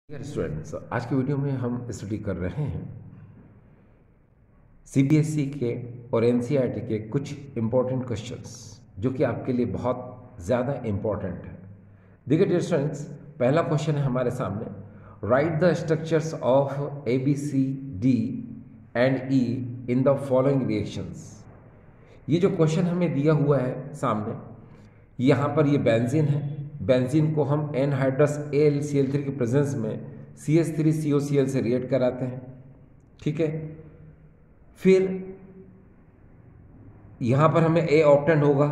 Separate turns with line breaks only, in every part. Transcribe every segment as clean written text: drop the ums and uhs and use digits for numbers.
Dear students, आज की video में हम स्टडी कर रहे हैं सीबीएसई के और एनसीईआरटी के कुछ इम्पोर्टेंट क्वेश्चंस जो कि आपके लिए बहुत ज़्यादा इम्पोर्टेंट है। देखिए डियर स्टूडेंट्स, पहला क्वेश्चन है हमारे सामने, write the structures of A B C D and E in the following reactions. ये जो क्वेश्चन हमें दिया हुआ है सामने, यहाँ पर ये बेंजीन है। बेंजीन को हम एनहाइड्रस AlCl3 की प्रेजेंस में CH3COCl से रिएक्ट कराते हैं, ठीक है। फिर यहाँ पर हमें A ऑप्टेंड होगा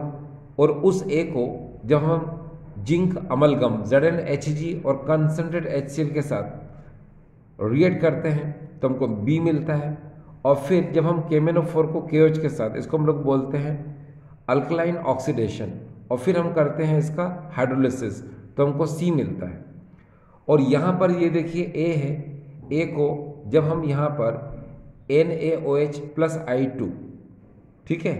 और उस A को जब हम जिंक अमलगम ZnHg और कंसनट्रेट HCl के साथ रिएक्ट करते हैं तो हमको B मिलता है। और फिर जब हम KMnO4 को KOH के साथ, इसको हम लोग बोलते हैं अल्कलाइन ऑक्सीडेशन, और फिर हम करते हैं इसका हाइड्रोलिसिस तो हमको C मिलता है। और यहाँ पर ये देखिए A है, A को जब हम यहाँ पर NaOH प्लस I2, ठीक है,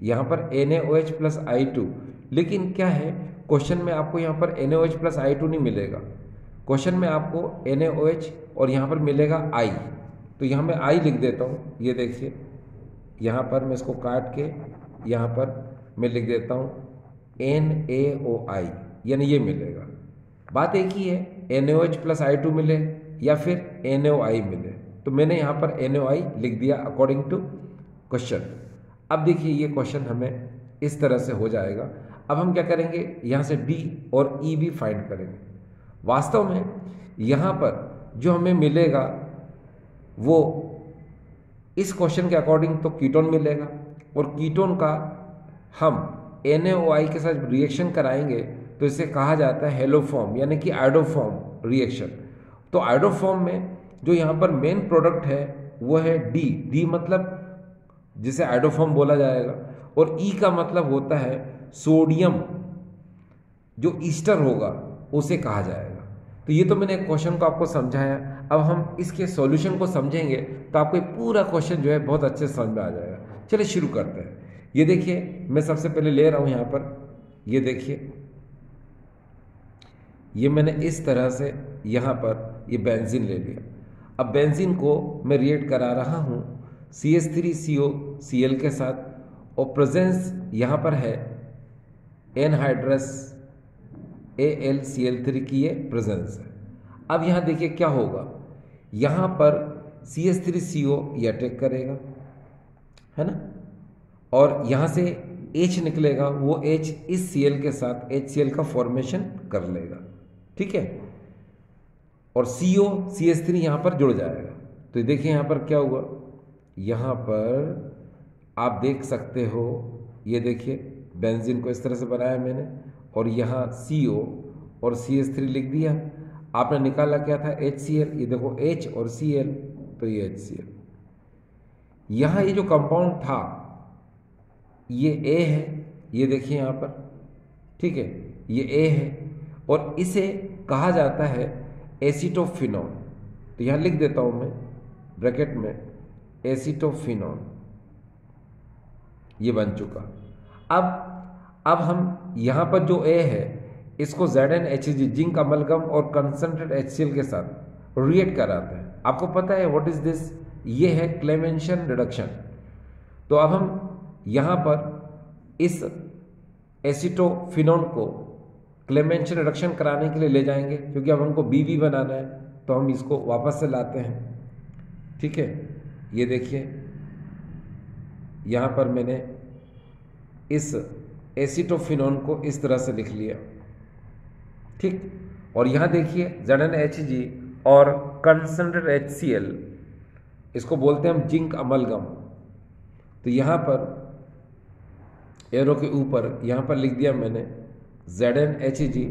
यहाँ पर NaOH प्लस I2, लेकिन क्या है क्वेश्चन में आपको यहाँ पर NaOH प्लस I2 नहीं मिलेगा। क्वेश्चन में आपको NaOH और यहाँ पर मिलेगा I, तो यहाँ मैं I लिख देता हूँ। ये देखिए यहाँ पर मैं इसको काट के यहाँ पर मैं लिख देता हूँ NaOI, यानी ये मिलेगा। बात एक ही है, NaOH प्लस I2 मिले या फिर NaOI मिले, तो मैंने यहाँ पर NaOI लिख दिया अकॉर्डिंग टू क्वेश्चन। अब देखिए ये क्वेश्चन हमें इस तरह से हो जाएगा। अब हम क्या करेंगे, यहाँ से D और E भी फाइंड करेंगे। वास्तव में यहाँ पर जो हमें मिलेगा वो इस क्वेश्चन के अकॉर्डिंग तो कीटोन मिलेगा, और कीटोन का हम NaOI के साथ रिएक्शन कराएंगे तो इसे कहा जाता है हेलोफॉर्म, यानी कि आयोडोफॉर्म रिएक्शन। तो आयोडोफॉर्म में जो यहाँ पर मेन प्रोडक्ट है वो है D मतलब जिसे आयोडोफॉर्म बोला जाएगा, और E का मतलब होता है सोडियम, जो ईस्टर होगा उसे कहा जाएगा। तो ये तो मैंने क्वेश्चन को आपको समझाया। अब हम इसके सॉल्यूशन को समझेंगे तो आपको पूरा क्वेश्चन जो है बहुत अच्छे से समझ में आ जाएगा। चलिए शुरू करते हैं। ये देखिए मैं सबसे पहले ले रहा हूं यहाँ पर, ये देखिए ये मैंने इस तरह से यहाँ पर ये बेंजीन ले लिया। अब बेंजीन को मैं रिएक्ट करा रहा हूँ CH3COCl के साथ, और प्रेजेंस यहाँ पर है एनहाइड्रस AlCl3 की, ये प्रेजेंस है। अब यहाँ देखिए क्या होगा, यहाँ पर CH3CO ये अटैक करेगा, है ना, और यहाँ से H निकलेगा, वो H इस Cl के साथ HCl का फॉर्मेशन कर लेगा, ठीक है, और CO CH3 यहाँ पर जुड़ जाएगा। तो देखिए यहाँ पर क्या हुआ, यहाँ पर आप देख सकते हो, ये देखिए बेंजीन को इस तरह से बनाया मैंने, और यहाँ CO और CH3 लिख दिया। आपने निकाला क्या था, HCl, ये देखो H और Cl, तो ये HCl। यहाँ ये जो कंपाउंड था ये A है, ये देखिए यहाँ पर, ठीक है, ये A है, और इसे कहा जाता है एसीटोफिनॉन। तो यहाँ लिख देता हूँ मैं ब्रैकेट में एसीटोफिनॉन, ये बन चुका। अब हम यहाँ पर जो A है इसको ZnHg जिंक अमलगम और कंसनट्रेट HCl के साथ रिएक्ट कराते हैं। आपको पता है व्हाट इज दिस, ये है क्लेमेंशन रिडक्शन। तो अब हम यहाँ पर इस एसीटोफिनॉन को क्लेमेंशन रिडक्शन कराने के लिए ले जाएंगे, क्योंकि अब हमको BB बनाना है, तो हम इसको वापस से लाते हैं, ठीक है। ये देखिए यहाँ पर मैंने इस एसीटोफिनॉन को इस तरह से लिख लिया, ठीक, और यहाँ देखिए ZnHg और कंसनट्रेट HCl, इसको बोलते हैं हम जिंक अमलगम। तो यहाँ पर एरो के ऊपर यहाँ पर लिख दिया मैंने ZnHg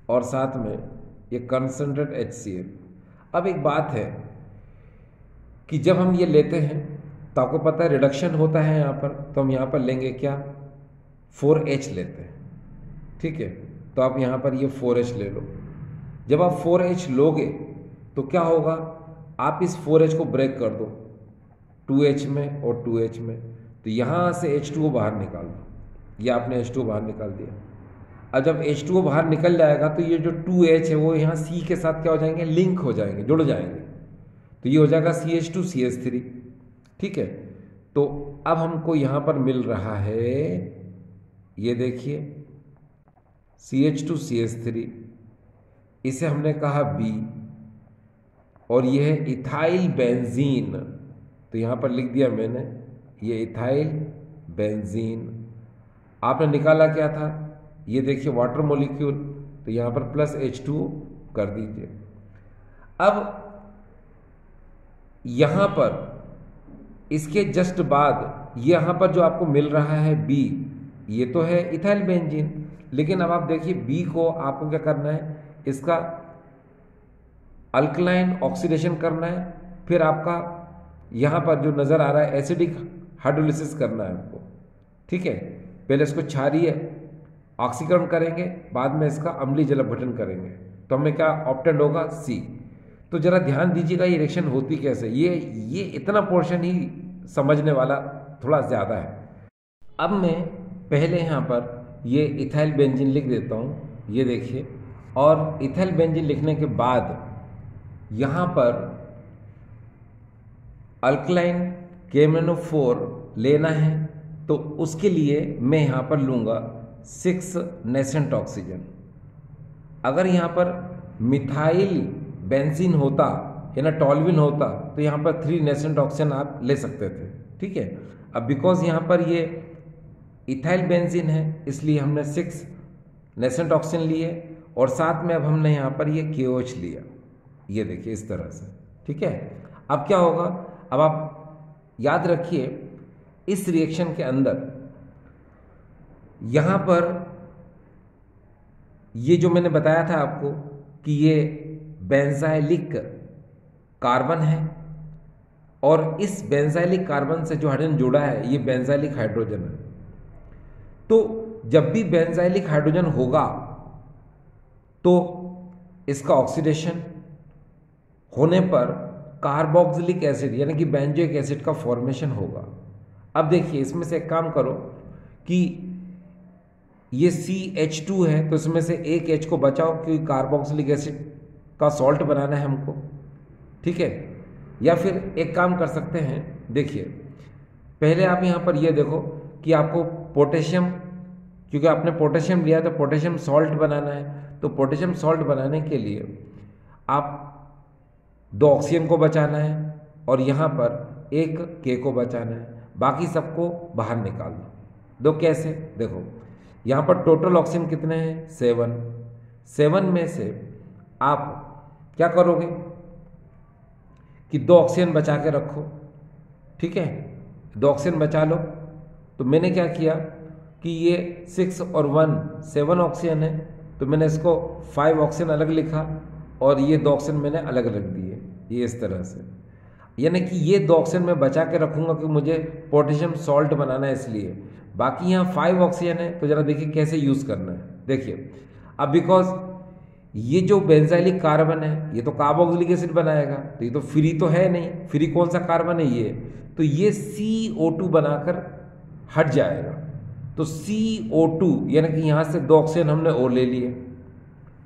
और साथ में ये कंसनट्रेट HCl। अब एक बात है कि जब हम ये लेते हैं तो आपको पता है रिडक्शन होता है यहाँ पर, तो हम यहाँ पर लेंगे क्या, 4H लेते हैं, ठीक है। तो आप यहाँ पर ये 4H ले लो। जब आप 4H लोगे तो क्या होगा, आप इस 4H को ब्रेक कर दो 2H में और 2H में, तो यहाँ से H2O बाहर निकाल दो, ये आपने H2O बाहर निकाल दिया। अब जब H2O बाहर निकल जाएगा तो ये जो 2H है वो यहाँ C के साथ क्या हो जाएंगे, लिंक हो जाएंगे, जुड़ जाएंगे, तो ये हो जाएगा CH2 CH3। ठीक है, तो अब हमको यहाँ पर मिल रहा है, ये देखिए CH2 CH3, इसे हमने कहा B, और ये है इथाइल बेंजीन, तो यहाँ पर लिख दिया मैंने ये इथाइल बेंजीन। आपने निकाला क्या था, ये देखिए वाटर मॉलिक्यूल, तो यहाँ पर प्लस H2O कर दीजिए। अब यहाँ पर इसके जस्ट बाद यहाँ पर जो आपको मिल रहा है B, ये तो है इथाइल बेंजीन, लेकिन अब आप देखिए B को आपको क्या करना है, इसका अल्कलाइन ऑक्सीडेशन करना है, फिर आपका यहाँ पर जो नज़र आ रहा है एसिडिक हाइड्रोलिसिस करना है आपको। ठीक है, पहले इसको क्षारीय ऑक्सीकरण करेंगे, बाद में इसका अम्लीय जल अपघटन करेंगे, तो हमें क्या ऑप्टेंड होगा, C। तो जरा ध्यान दीजिएगा ये रिएक्शन होती कैसे, ये इतना पोर्शन ही समझने वाला थोड़ा ज़्यादा है। अब मैं पहले यहाँ पर ये इथाइल बेंजीन लिख देता हूँ, ये देखिए, और इथाइल बेंजीन लिखने के बाद यहाँ पर अल्कलाइन KMnO4 लेना है, तो उसके लिए मैं यहाँ पर लूँगा 6 नेसेंट ऑक्सीजन। अगर यहाँ पर मिथाइल बेंजीन होता या ना टॉल्विन होता तो यहाँ पर 3 नेसेंट ऑक्सीजन आप ले सकते थे। ठीक है, अब बिकॉज यहाँ पर ये इथाइल बेंजीन है इसलिए हमने 6 नेसेंट ऑक्सीजन लिए, और साथ में अब हमने यहाँ पर ये KOH लिया, ये देखिए इस तरह से। ठीक है, अब क्या होगा, अब आप याद रखिए इस रिएक्शन के अंदर यहाँ पर ये जो मैंने बताया था आपको कि ये बेंजाइलिक कार्बन है, और इस बेंजाइलिक कार्बन से जो हाइड्रोजन जुड़ा है ये बेंजाइलिक हाइड्रोजन है। तो जब भी बेंजाइलिक हाइड्रोजन होगा तो इसका ऑक्सीडेशन होने पर कार्बोक्सिलिक एसिड यानी कि बेंजोइक एसिड का फॉर्मेशन होगा। अब देखिए इसमें से एक काम करो कि ये CH2 है तो इसमें से एक H को बचाओ, क्योंकि कार्बोक्सिलिक एसिड का सॉल्ट बनाना है हमको। ठीक है, या फिर एक काम कर सकते हैं, देखिए पहले आप यहाँ पर ये देखो कि आपको पोटेशियम, क्योंकि आपने पोटेशियम लिया तो पोटेशियम सॉल्ट बनाना है, तो पोटेशियम सॉल्ट बनाने के लिए आप 2 ऑक्सीजन को बचाना है और यहाँ पर एक K को बचाना है, बाकी सबको बाहर निकाल दो। कैसे, देखो यहाँ पर टोटल ऑक्सीजन कितने हैं, 7 में से आप क्या करोगे कि 2 ऑक्सीजन बचा के रखो। ठीक है, 2 ऑक्सीजन बचा लो। तो मैंने क्या किया कि ये 6 और 1 7 ऑक्सीजन है, तो मैंने इसको 5 ऑक्सीजन अलग लिखा और ये 2 ऑक्सीजन मैंने अलग रख दिए, ये इस तरह से। यानी कि ये 2 ऑक्सीजन मैं बचा के रखूँगा कि मुझे पोटेशियम सॉल्ट बनाना है इसलिए। बाकी यहाँ 5 ऑक्सीजन है, तो ज़रा देखिए कैसे यूज़ करना है। देखिए अब बिकॉज ये जो बेंजाइलिक कार्बन है ये तो कार्बोक्सिलिक एसिड बनाएगा, तो ये तो फ्री तो है नहीं, फ्री कौन सा कार्बन है ये, तो ये CO2 बनाकर हट जाएगा। तो CO2 यानी कि यहाँ से 2 ऑक्सीजन हमने और ले लिए।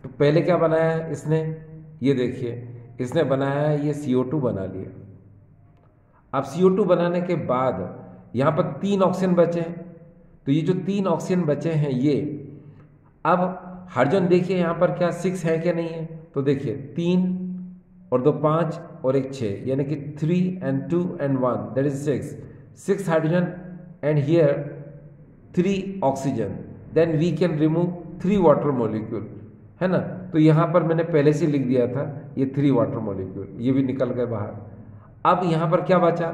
तो पहले क्या बनाया है इसने, ये देखिए इसने बनाया है ये CO2 बना लिया। अब CO2 बनाने के बाद यहाँ पर 3 ऑक्सीजन बचे हैं, तो ये जो 3 ऑक्सीजन बचे हैं ये, अब हाइड्रोजन देखिए यहाँ पर क्या 6 है क्या नहीं है, तो देखिए 3 और 2 5 और 1 6, यानी कि 3 and 2 and 1 that is 6 hydrogen and here 3 oxygen, then we can remove 3 water molecule, है ना। तो यहाँ पर मैंने पहले से लिख दिया था ये 3 वाटर मॉलिक्यूल, ये भी निकल गए बाहर। अब यहाँ पर क्या बचा,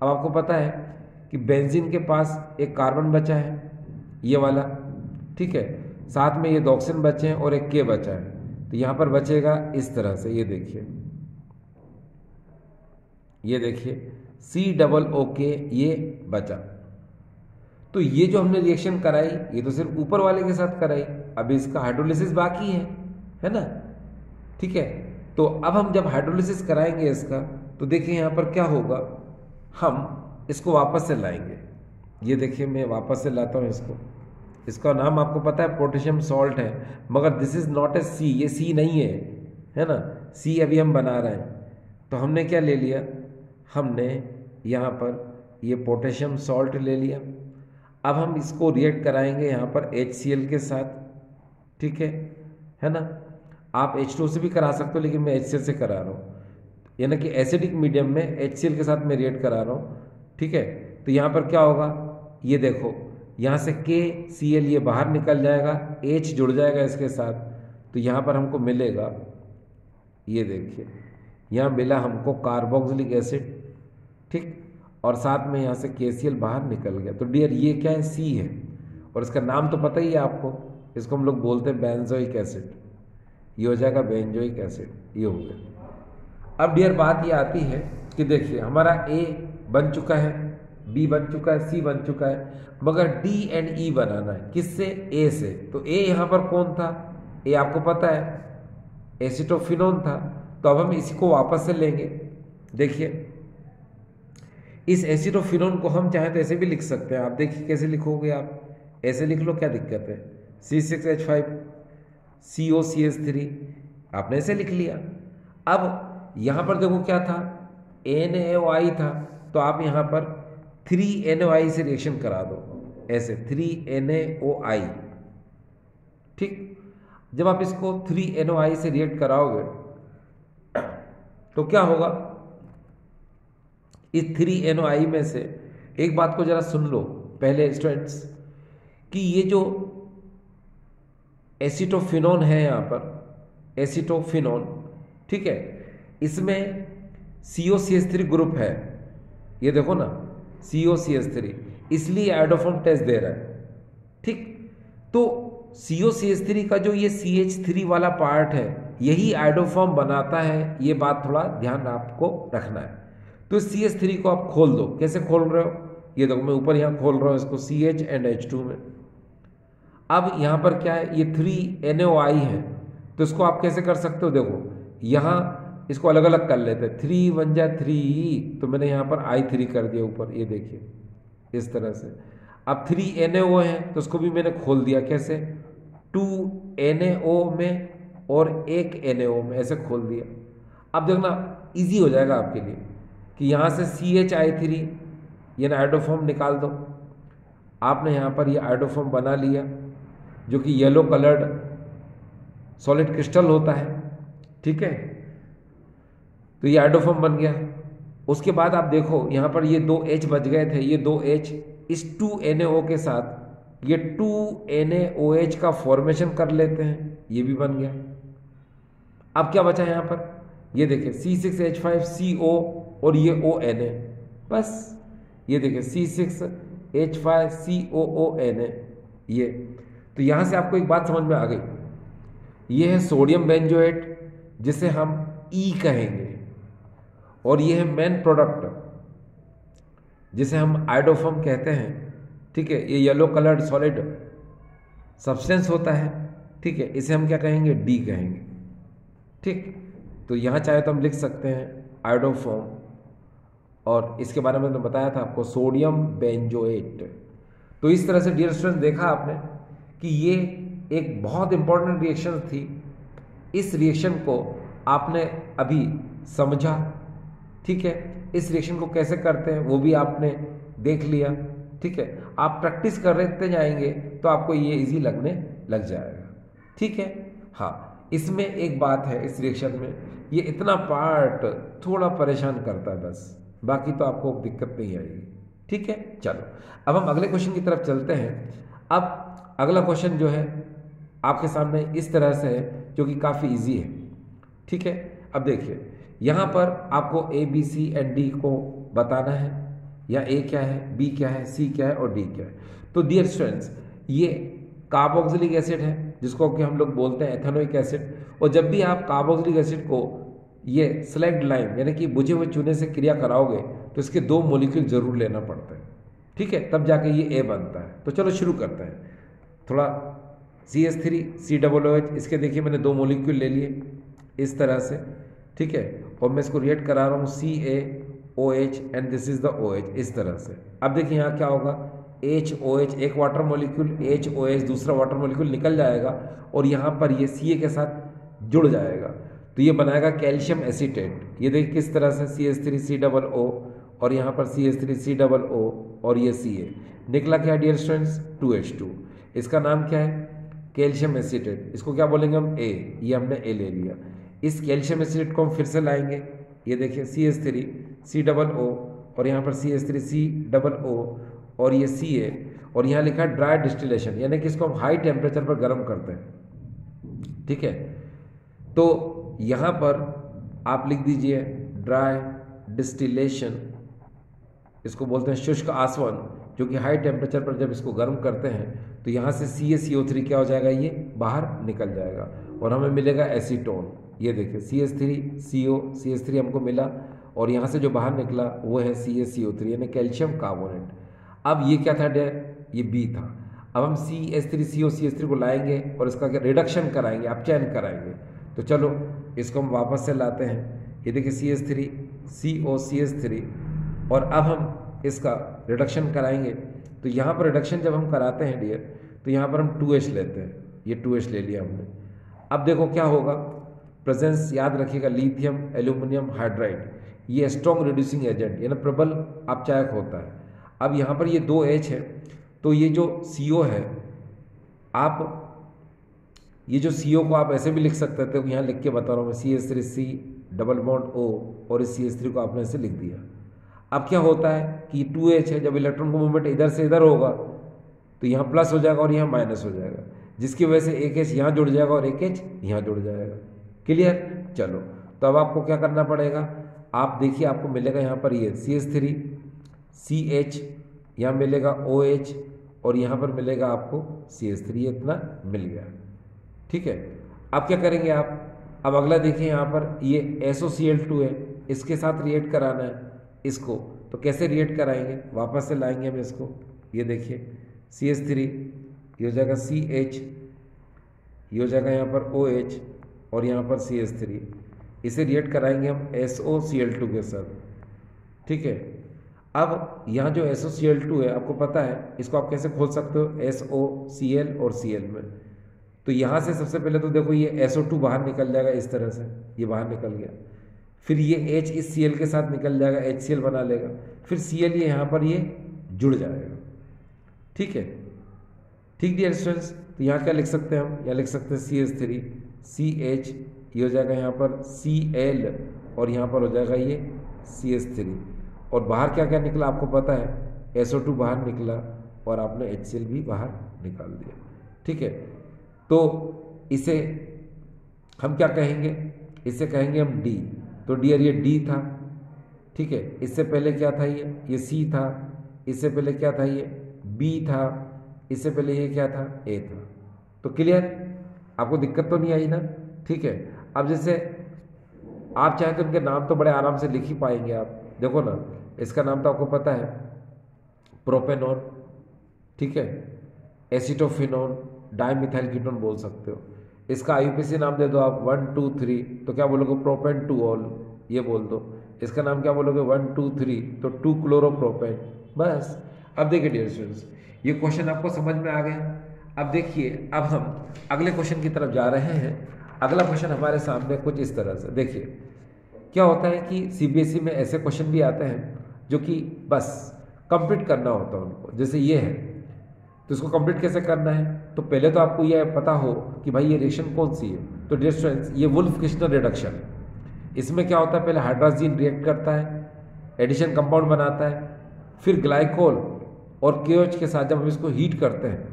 अब आपको पता है कि बेंजीन के पास एक कार्बन बचा है ये वाला, ठीक है, साथ में ये 2 ऑक्सीजन बचे हैं और एक K बचा है। तो यहाँ पर बचेगा इस तरह से, ये देखिए COOK ये बचा। तो ये जो हमने रिएक्शन कराई ये तो सिर्फ ऊपर वाले के साथ कराई, अभी इसका हाइड्रोलिसिस बाकी है ना। ठीक है, तो अब हम जब हाइड्रोलिसिस कराएंगे इसका, तो देखिए यहाँ पर क्या होगा, हम इसको वापस से लाएंगे। ये देखिए मैं वापस से लाता हूँ इसको, इसका नाम आपको पता है पोटेशियम सॉल्ट है, मगर दिस इज नॉट ए सी, ये सी नहीं है ना, सी अभी हम बना रहे हैं। तो हमने क्या ले लिया, हमने यहाँ पर ये पोटेशियम सॉल्ट ले लिया। अब हम इसको रिएक्ट कराएंगे यहाँ पर HCl के साथ, ठीक है ना। आप H2 से भी करा सकते हो, लेकिन मैं HCl से करा रहा हूँ, यानी कि एसिडिक मीडियम में HCl के साथ मैं रिएक्ट करा रहा हूँ, ठीक है। तो यहाँ पर क्या होगा, ये देखो, यहाँ से KCl ये बाहर निकल जाएगा, H जुड़ जाएगा इसके साथ, तो यहाँ पर हमको मिलेगा, ये देखिए यहाँ मिला हमको कार्बोक्सिलिक एसिड, ठीक, और साथ में यहाँ से KCl बाहर निकल गया। तो डियर ये क्या है, C है, और इसका नाम तो पता ही है आपको, इसको हम लोग बोलते हैं बेंजोइक एसिड। ये हो जाएगा बेंजोइक एसिड, ये हो गया। अब डियर बात ये आती है कि देखिए हमारा A बन चुका है, B बन चुका है, C बन चुका है, मगर D एंड E बनाना है, किससे, A से। तो A यहाँ पर कौन था, A आपको पता है एसिटोफिनोन था। तो अब हम इसी को वापस से लेंगे। देखिए इस एसिटोफिनोन को हम चाहे तो ऐसे भी लिख सकते हैं, आप देखिए कैसे लिखोगे, आप ऐसे लिख लो, क्या दिक्कत है, C6H5 COCH3, आपने ऐसे लिख लिया। अब यहाँ पर देखो क्या था, NaOI था, तो आप यहाँ पर 3NaOI से रिएक्शन करा दो, ऐसे 3NaOI, ठीक। जब आप इसको 3NaOI से रिएक्ट कराओगे तो क्या होगा, इस 3NaOI में से एक बात को जरा सुन लो पहले स्टूडेंट्स, कि ये जो एसिटोफिनोन है यहाँ पर एसिटोफिनोन, ठीक है, इसमें COCH3 ग्रुप है, ये देखो ना COCH3, इसलिए आयोडोफॉर्म टेस्ट दे रहा है, ठीक। तो COCH3 का जो ये CH3 वाला पार्ट है यही आयोडोफॉर्म बनाता है, ये बात थोड़ा ध्यान आपको रखना है। तो CH3 को आप खोल दो, कैसे खोल रहे हो, ये देखो मैं ऊपर यहाँ खोल रहा हूँ इसको CH एंड H2 में। अब यहाँ पर क्या है, ये 3NaOI है, तो इसको आप कैसे कर सकते हो, देखो यहाँ इसको अलग अलग कर लेते हैं, 3 1 जा 3, तो मैंने यहाँ पर I3 कर दिया ऊपर, ये देखिए इस तरह से। अब 3NaO है तो उसको भी मैंने खोल दिया, कैसे, 2NaO में और 1 NaO में, ऐसे खोल दिया। अब देखना इजी हो जाएगा आपके लिए कि यहाँ से CHI3 ये ना आयोडोफॉर्म निकाल दो। आपने यहाँ पर ये आयोडोफॉर्म बना लिया, जो कि येलो कलर्ड सॉलिड क्रिस्टल होता है, ठीक है। तो ये आयोडोफॉर्म बन गया। उसके बाद आप देखो यहाँ पर ये 2 H बच गए थे, ये 2 H इस 2NaO के साथ ये 2NaOH का फॉर्मेशन कर लेते हैं, ये भी बन गया। अब क्या बचा यहाँ पर, ये देखिए C6H5CO और ये ONA, बस ये देखिए C6H5COONA, ये। तो यहाँ से आपको एक बात समझ में आ गई, ये है सोडियम बेंजोएट जिसे हम E कहेंगे, और ये है मेन प्रोडक्ट जिसे हम आयोडोफॉर्म कहते हैं, ठीक है। ये येलो कलर्ड सॉलिड सब्सटेंस होता है, ठीक है, इसे हम क्या कहेंगे, D कहेंगे, ठीक। तो यहाँ चाहे तो हम लिख सकते हैं आयोडोफॉर्म, और इसके बारे में तो बताया था आपको सोडियम बेंजोएट। तो इस तरह से डियर स्टूडेंट देखा आपने कि ये एक बहुत इंपॉर्टेंट रिएक्शन थी। इस रिएक्शन को आपने अभी समझा, ठीक है। इस रिएक्शन को कैसे करते हैं वो भी आपने देख लिया, ठीक है। आप प्रैक्टिस करते जाएंगे तो आपको ये इजी लगने लग जाएगा, ठीक है। हाँ, इसमें एक बात है, इस रिएक्शन में ये इतना पार्ट थोड़ा परेशान करता है बस, बाकी तो आपको दिक्कत नहीं आएगी, ठीक है। चलो अब हम अगले क्वेश्चन की तरफ चलते हैं। अब अगला क्वेश्चन जो है आपके सामने इस तरह से है, जो कि काफ़ी इजी है, ठीक है। अब देखिए यहाँ पर आपको ABC एंड D को बताना है, या A क्या है, B क्या है, C क्या है और D क्या है। तो डियर स्टूडेंट्स ये कार्बोक्सिलिक एसिड है जिसको कि हम लोग बोलते हैं एथेनोइक एसिड, और जब भी आप कार्बोक्सिलिक एसिड को ये स्लैग्ड लाइम यानी कि बुझे हुए चूने से क्रिया कराओगे तो इसके 2 मॉलिक्यूल जरूर लेना पड़ता है, ठीक है, तब जाके ये A बनता है। तो चलो शुरू करते हैं। थोड़ा CH3 COOH, इसके देखिए मैंने 2 मॉलिक्यूल ले लिए इस तरह से, ठीक है, और मैं इसको रिएक्ट करा रहा हूँ CaOH and this is the OH, इस तरह से। अब देखिए यहाँ क्या होगा, HOH एक वाटर मॉलिक्यूल, HOH दूसरा वाटर मॉलिक्यूल निकल जाएगा और यहाँ पर ये Ca के साथ जुड़ जाएगा, तो ये बनाएगा कैल्शियम एसीटेट। ये देखिए किस तरह से CH3COO और यहाँ पर CH3COO और ये Ca निकला क्या डियर स्टूडेंट्स 2H2। इसका नाम क्या है कैल्शियम एसीटेट। इसको क्या बोलेंगे हम A, ये हमने A ले लिया। इस कैल्शियम एसीटेट को हम फिर से लाएंगे, ये देखिए CH3COO और यहाँ पर CH3COO और ये Ca और यहाँ लिखा है ड्राई डिस्टिलेशन, यानी कि इसको हम हाई टेम्परेचर पर गर्म करते हैं। ठीक है, तो यहाँ पर आप लिख दीजिए ड्राई डिस्टिलेशन, इसको बोलते हैं शुष्क आसवन, जो कि हाई टेम्परेचर पर जब इसको गर्म करते हैं तो यहाँ से CaCO3 क्या हो जाएगा, ये बाहर निकल जाएगा और हमें मिलेगा एसीटोन। ये देखिए CH3 हमको मिला और यहाँ से जो बाहर निकला वो है CaCO3 यानी कैल्शियम कार्बोनेट। अब ये क्या था डैड, ये B था। अब हम CH3CO को लाएंगे और इसका क्या रिडक्शन कराएंगे, अपचयन कराएंगे। तो चलो इसको हम वापस से लाते हैं, ये देखिए CH3COCH3 और अब हम इसका रिडक्शन कराएंगे। तो यहाँ पर रिडक्शन जब हम कराते हैं डियर, तो यहाँ पर हम 2H लेते हैं, ये 2H ले लिया हमने। अब देखो क्या होगा, प्रेजेंस याद रखिएगा लिथियम एल्यूमिनियम हाइड्राइड, ये स्ट्रॉन्ग रिड्यूसिंग एजेंट यानी प्रबल अपचायक होता है। अब यहाँ पर ये 2H है, तो ये जो CO है, आप ये जो CO को आप ऐसे भी लिख सकते थे, यहाँ लिख के बता रहा हूँ मैं CH3C डबल बॉन्ड O और इस CH3 को आपने ऐसे लिख दिया। अब क्या होता है कि 2H है, जब इलेक्ट्रॉन का मूवमेंट इधर से इधर होगा तो यहाँ प्लस हो जाएगा और यहाँ माइनस हो जाएगा, जिसकी वजह से एक H यहाँ जुड़ जाएगा और एक H यहाँ जुड़ जाएगा। क्लियर, चलो तो अब आपको क्या करना पड़ेगा, आप देखिए आपको मिलेगा यहाँ पर ये CH3CH, यहाँ मिलेगा OH और यहाँ पर मिलेगा आपको CH3, ये इतना मिल गया। ठीक है, अब क्या करेंगे आप, अब अगला देखिए यहाँ पर ये SOCl2 है, इसके साथ रिएक्ट कराना है इसको, तो कैसे रिएक्ट कराएंगे, वापस से लाएंगे हम इसको। ये देखिए CH3, ये हो जाएगा CH, ये हो जाएगा यहाँ पर OH और यहाँ पर CH3, इसे रिएक्ट कराएंगे हम SOCl2 के साथ। ठीक है, अब यहाँ जो SOCl2 है आपको पता है, इसको आप कैसे खोल सकते हो SOCl और Cl में। तो यहाँ से सबसे पहले तो देखो ये SO2 बाहर निकल जाएगा इस तरह से, ये बाहर निकल गया, फिर ये H इस Cl के साथ निकल जाएगा, HCl बना लेगा, फिर Cl ये यहाँ पर ये जुड़ जाएगा। ठीक है, ठीक डियर स्टूडेंट्स, तो यहाँ क्या लिख सकते हैं हम, यहाँ लिख सकते हैं CH3CH, ये हो जाएगा यहाँ पर Cl और यहाँ पर हो जाएगा ये CH3 और बाहर क्या क्या निकला आपको पता है, SO2 बाहर निकला और आपने HCl भी बाहर निकाल दिया। ठीक है, तो इसे हम क्या कहेंगे, इसे कहेंगे हम D। तो डियर ये D था। ठीक है, इससे पहले क्या था, ये C था, इससे पहले क्या था, ये B था, इससे पहले ये क्या था, A था। तो क्लियर, आपको दिक्कत तो नहीं आई ना। ठीक है, अब जैसे आप चाहें तो इनके नाम तो बड़े आराम से लिख ही पाएंगे आप। देखो ना, इसका नाम तो आपको पता है प्रोपेनॉन, ठीक है, एसिटोफिनॉन, डाइमिथाइल कीटोन बोल सकते हो। इसका IUPAC नाम दे दो आप 1 2 3, तो क्या बोलोगे प्रोपेन टू ऑल, ये बोल दो। इसका नाम क्या बोलोगे 1 2 3, तो 2 क्लोरोप्रोपेन, बस। अब देखिए डियर स्टूडेंट्स, ये क्वेश्चन आपको समझ में आ गया। अब देखिए, अब हम अगले क्वेश्चन की तरफ जा रहे हैं। अगला क्वेश्चन हमारे सामने कुछ इस तरह से, देखिए क्या होता है कि CBSE में ऐसे क्वेश्चन भी आते हैं जो कि बस कंप्लीट करना होता है उनको, जैसे ये है, तो इसको कंप्लीट कैसे करना है, तो पहले तो आपको यह पता हो कि भाई ये रिएक्शन कौन सी है। तो डियर स्टूडेंट्स, ये वुल्फ किस्टनर रिडक्शन है। इसमें क्या होता है, पहले हाइड्रोजन रिएक्ट करता है, एडिशन कंपाउंड बनाता है, फिर ग्लाइकोल और KOH के साथ जब हम इसको हीट करते हैं,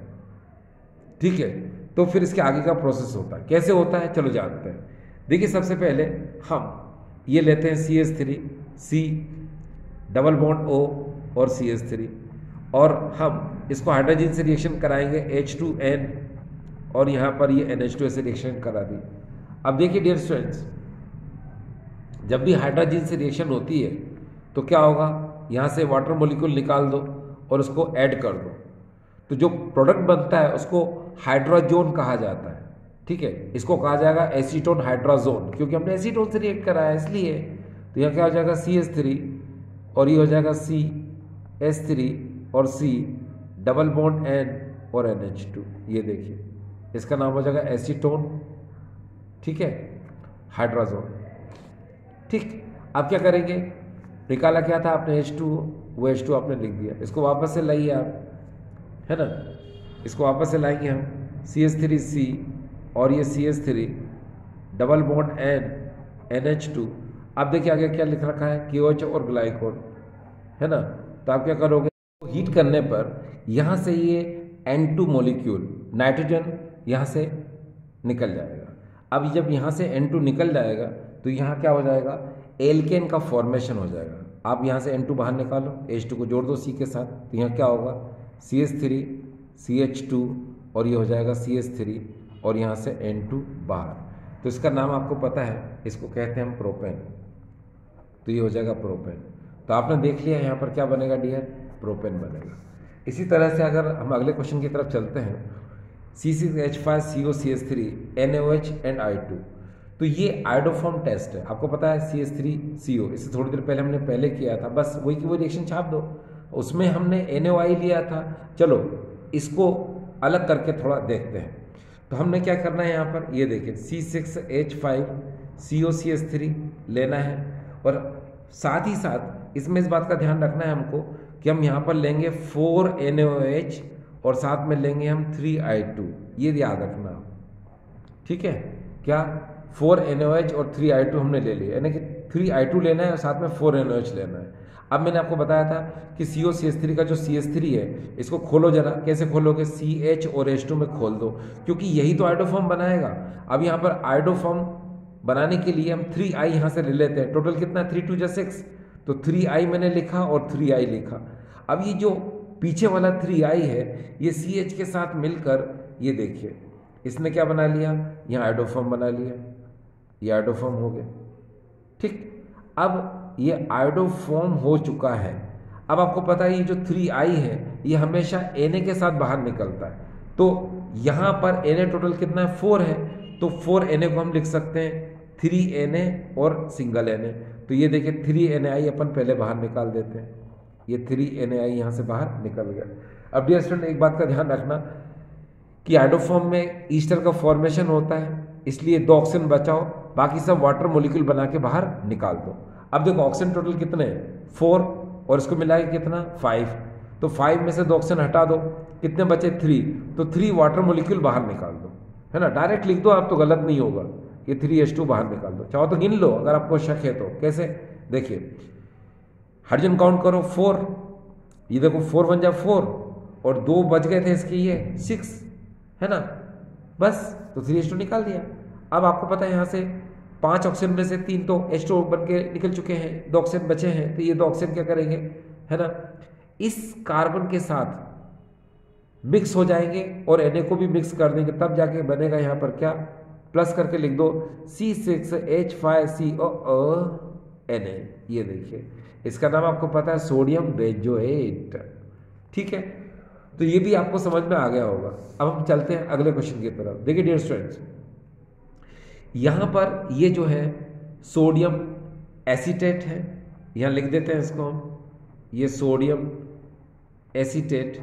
ठीक है, तो फिर इसके आगे का प्रोसेस होता है। कैसे होता है, चलो जानते हैं। देखिए सबसे पहले हम ये लेते हैं CH3C डबल बॉन्ड O और CH3, और हम इसको हाइड्रोजन से रिएक्शन कराएंगे H2N और यहाँ पर ये NH2 से रिएक्शन करा दी। अब देखिए डियर स्टूडेंट्स, जब भी हाइड्रोजन से रिएक्शन होती है तो क्या होगा, यहाँ से वाटर मॉलिक्यूल निकाल दो और उसको ऐड कर दो, तो जो प्रोडक्ट बनता है उसको हाइड्रोजोन कहा जाता है। ठीक है, इसको कहा जाएगा एसीटोन हाइड्रोजोन, क्योंकि हमने एसीटोन से रिएक्ट करा है इसलिए। तो यहाँ क्या हो जाएगा CH3 और ये हो जाएगा CH3 और C डबल बॉन्ड N और NH2, ये देखिए इसका नाम हो जाएगा एसीटोन, ठीक है, हाइड्राजोन। ठीक, अब क्या करेंगे, निकाला क्या था आपने H2, वो H2 आपने लिख दिया, इसको वापस से लाइए आप, है ना, इसको वापस से लाएंगे हम, CH3C और ये CH3 double bond N NH2। अब देखिए आगे क्या लिख रखा है, KOH और ग्लाइकोल, है ना। तो आप क्या करोगे, हीट करने पर यहाँ से ये N2 मॉलिक्यूल नाइट्रोजन यहाँ से निकल जाएगा। अब जब यहाँ से N2 निकल जाएगा तो यहाँ क्या हो जाएगा, एल्केन का फॉर्मेशन हो जाएगा। आप यहाँ से N2 बाहर निकालो, H2 को जोड़ दो C के साथ, तो यहाँ क्या होगा, CH3 CH2 और ये हो जाएगा CH3 और यहाँ से N2 बाहर। तो इसका नाम आपको पता है, इसको कहते हैं हम प्रोपेन। तो ये हो जाएगा प्रोपेन। तो आपने देख लिया यहाँ पर क्या बनेगा डियर, प्रोपेन बनेगा। इसी तरह से अगर हम अगले क्वेश्चन की तरफ चलते हैं, C6H5COCH3 NaOH एंड I2। तो ये आयोडोफॉर्म टेस्ट है, आपको पता है CH3CO, इससे थोड़ी देर पहले हमने किया था, बस वही की वो रिएक्शन छाप दो। उसमें हमने NaOI लिया था, चलो इसको अलग करके थोड़ा देखते हैं। तो हमने क्या करना है यहाँ पर, ये देखिए C6H5COCH3 लेना है, और साथ ही साथ इसमें इस बात का ध्यान रखना है हमको कि हम यहाँ पर लेंगे 4 NaOH और साथ में लेंगे हम 3 I2, ये याद रखना, ठीक है। क्या 4 NaOH और 3 I2 हमने ले लिया, यानी कि 3 I2 लेना है और साथ में 4 NaOH लेना है। अब मैंने आपको बताया था कि COCH3 का जो CH3 है, इसको खोलो जरा, कैसे खोलोगे, CH और H2 में खोल दो, क्योंकि यही तो आयोडोफॉर्म बनाएगा। अब यहाँ पर आयोडोफॉर्म बनाने के लिए हम 3I यहाँ से ले लेते हैं, टोटल कितना, 3 2 6, तो 3I मैंने लिखा और 3I लिखा। अब ये जो पीछे वाला 3I है, ये CH के साथ मिलकर ये देखिए इसने क्या बना लिया, यहाँ आयोडोफॉर्म बना लिया, ये आयोडोफॉर्म हो गया, ठीक। अब ये आयोडोफॉर्म हो चुका है। अब आपको पता है ये जो 3I है ये हमेशा Na के साथ बाहर निकलता है, तो यहाँ पर Na टोटल कितना है, 4 है, तो 4 Na को हम लिख सकते हैं 3 Na और सिंगल Na। तो ये देखिए 3 NaI अपन पहले बाहर निकाल देते हैं, ये 3 NaI यहाँ से बाहर निकल गया। अब डियर स्टूडेंट एक बात का ध्यान रखना कि आयोडोफॉर्म में ईस्टर का फॉर्मेशन होता है, इसलिए 2 ऑक्सीजन बचाओ, बाकी सब वाटर मॉलिक्यूल बना के बाहर निकाल दो। अब देखो ऑक्सीजन टोटल कितने हैं, 4, और इसको मिलाए कितना, 5, तो 5 में से 2 ऑक्सीजन हटा दो, कितने बचे, 3, तो 3 वाटर मॉलिक्यूल बाहर निकाल दो, है ना। डायरेक्ट लिख दो आप तो गलत नहीं होगा, ये 3H2 बाहर निकाल दो, चाहो तो गिन लो अगर आपको शक है तो। कैसे, देखिए हाइड्रोजन काउंट करो 4, ये देखो 4 1 जा 4 और 2 बच गए थे इसके, ये 6 है ना, बस तो 3H2 निकाल दिया। अब आपको पता है यहाँ से 5 ऑक्सीजन में से 3 तो H2 बन के निकल चुके हैं, 2 ऑक्सीजन बचे हैं, तो ये 2 ऑक्सीजन क्या करेंगे, है ना, इस कार्बन के साथ मिक्स हो जाएंगे और Na को भी मिक्स कर देंगे, तब जाके बनेगा यहाँ पर क्या, प्लस करके लिख दो C6H5COONA। ये देखिए इसका नाम आपको पता है सोडियम बेंजोएट, ठीक है। तो ये भी आपको समझ में आ गया होगा। अब हम चलते हैं अगले क्वेश्चन की तरफ। देखिए डियर स्टूडेंट्स, यहाँ पर ये जो है सोडियम एसीटेट है, यहाँ लिख देते हैं इसको हम, ये सोडियम एसीटेट,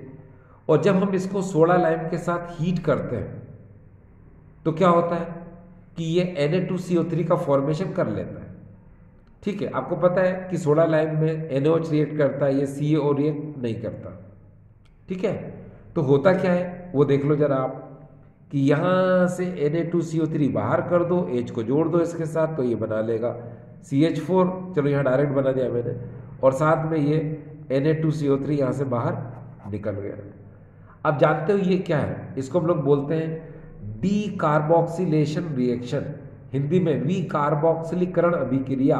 और जब हम इसको सोडा लाइम के साथ हीट करते हैं तो क्या होता है कि ये Na2CO3 का फॉर्मेशन कर लेता है, ठीक है। आपको पता है कि सोडा लाइम में NaOH रिएक्ट करता है, ये CaO रिएक्ट नहीं करता, ठीक है। तो होता क्या है वो देख लो जरा आप, कि यहाँ से Na2CO3 बाहर कर दो, H को जोड़ दो इसके साथ, तो ये बना लेगा CH4, चलो यहाँ डायरेक्ट बना दिया मैंने, और साथ में ये Na2CO3 यहाँ से बाहर निकल गया। अब जानते हो ये क्या है, इसको हम लोग बोलते हैं डी कार्बोक्सिलेशन रिएक्शन, हिंदी में विकार्बोक्सिलीकरण अभिक्रिया,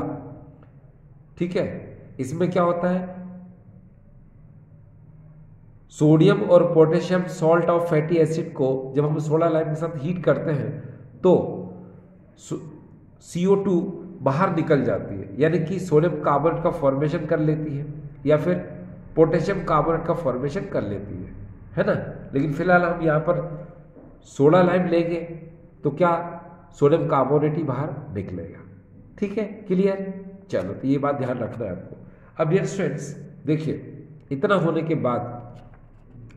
ठीक है। इसमें क्या होता है, सोडियम और potassium salt of fatty acid को जब हम सोडा लाइम के साथ हीट करते हैं तो CO2 बाहर निकल जाती है, यानी कि सोडियम कार्बोनेट का फॉर्मेशन कर लेती है या फिर पोटेशियम कार्बोनेट का फॉर्मेशन कर लेती है ना। लेकिन फिलहाल हम यहाँ पर सोडा लाइम लेंगे तो क्या, सोडियम कार्बोनेट ही बाहर निकलेगा, ठीक है, क्लियर। चलो तो ये बात ध्यान रखना है आपको। अब डियर स्टूडेंट्स देखिए, इतना होने के बाद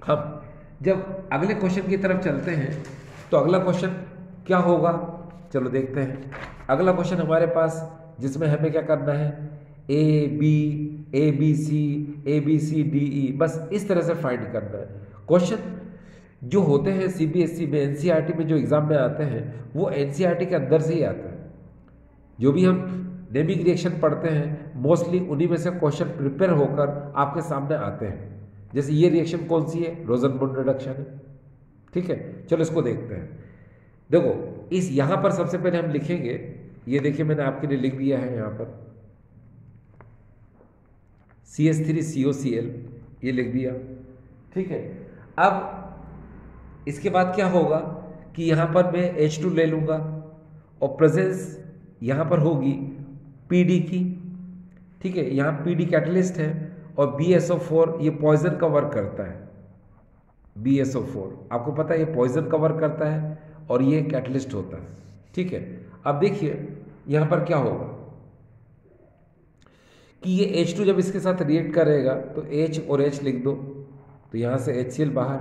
हम जब अगले क्वेश्चन की तरफ चलते हैं तो अगला क्वेश्चन क्या होगा, चलो देखते हैं। अगला क्वेश्चन हमारे पास जिसमें हमें क्या करना है, ए बी सी डी ई, बस इस तरह से फाइंड करना है। क्वेश्चन जो होते हैं सीबीएसई में, एनसीईआरटी में जो एग्जाम में आते हैं वो एनसीईआरटी के अंदर से ही आते हैं। जो भी हम नेमिंग रिएक्शन पढ़ते हैं मोस्टली उन्हीं में से क्वेश्चन प्रिपेयर होकर आपके सामने आते हैं। जैसे ये रिएक्शन कौन सी है, रोजनबर्ग रिडक्शन है, ठीक है। चलो इसको देखते हैं। देखो इस यहां पर सबसे पहले हम लिखेंगे, ये देखिए मैंने आपके लिए लिख दिया है यहां पर CH3COCl, ये लिख दिया, ठीक है। अब इसके बाद क्या होगा कि यहां पर मैं H2 ले लूंगा और प्रेजेंस यहां पर होगी PD की, ठीक है। यहां PD कैटलिस्ट है और BSO4 ये पॉइजन का वर्क करता है। BSO4 आपको पता है ये पॉइजन का वर्क करता है और ये कैटलिस्ट होता है, ठीक है। अब देखिए यहां पर क्या होगा कि ये H2 जब इसके साथ रिएक्ट करेगा तो H और H लिख दो, तो यहां से HCl बाहर,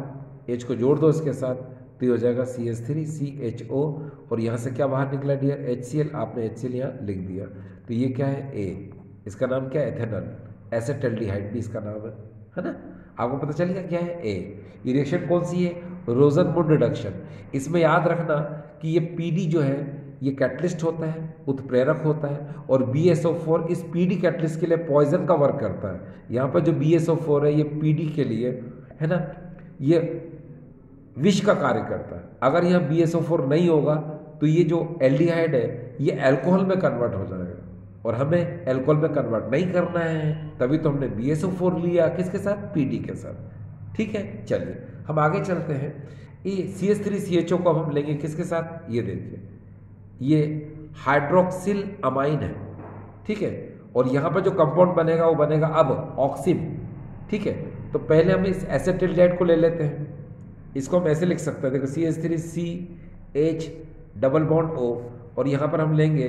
H को जोड़ दो इसके साथ, तो ये हो जाएगा CH3CHO और यहाँ से क्या बाहर निकला डियर, HCl, आपने HCl यहाँ लिख दिया। तो ये क्या है, A, इसका नाम क्या है, एथेनॉल, एसेटल्डिहाइड भी इसका नाम है ना। आपको पता चल गया क्या है, A। ये रिएक्शन कौन सी है, रोजनबर्ग रिडक्शन। इसमें याद रखना कि ये PD जो है ये कैटलिस्ट होता है, उत्प्रेरक होता है, और BSO4 इस PD कैटलिस्ट के लिए पॉइजन का वर्क करता है। यहाँ पर जो BSO4 है ये PD के लिए है ना, ये विष का कार्य करता है। अगर यहाँ BSO4 नहीं होगा तो ये जो एल्डिहाइड है ये अल्कोहल में कन्वर्ट हो जाएगा, और हमें अल्कोहल में कन्वर्ट नहीं करना है, तभी तो हमने BSO4 लिया, किसके साथ, PD के साथ, ठीक है। चलिए हम आगे चलते हैं। ये CH3CHO को अब हम लेंगे किसके साथ, ये देखिए ये हाइड्रोक्सिल अमाइन है, ठीक है। और यहाँ पर जो कंपाउंड बनेगा वो बनेगा अब ऑक्सिम, ठीक है। तो पहले हम इस एसेटिल्डिहाइड को ले लेते हैं, इसको हम ऐसे लिख सकते हैं, देखो CH3CH डबल बॉन्ड O, और यहाँ पर हम लेंगे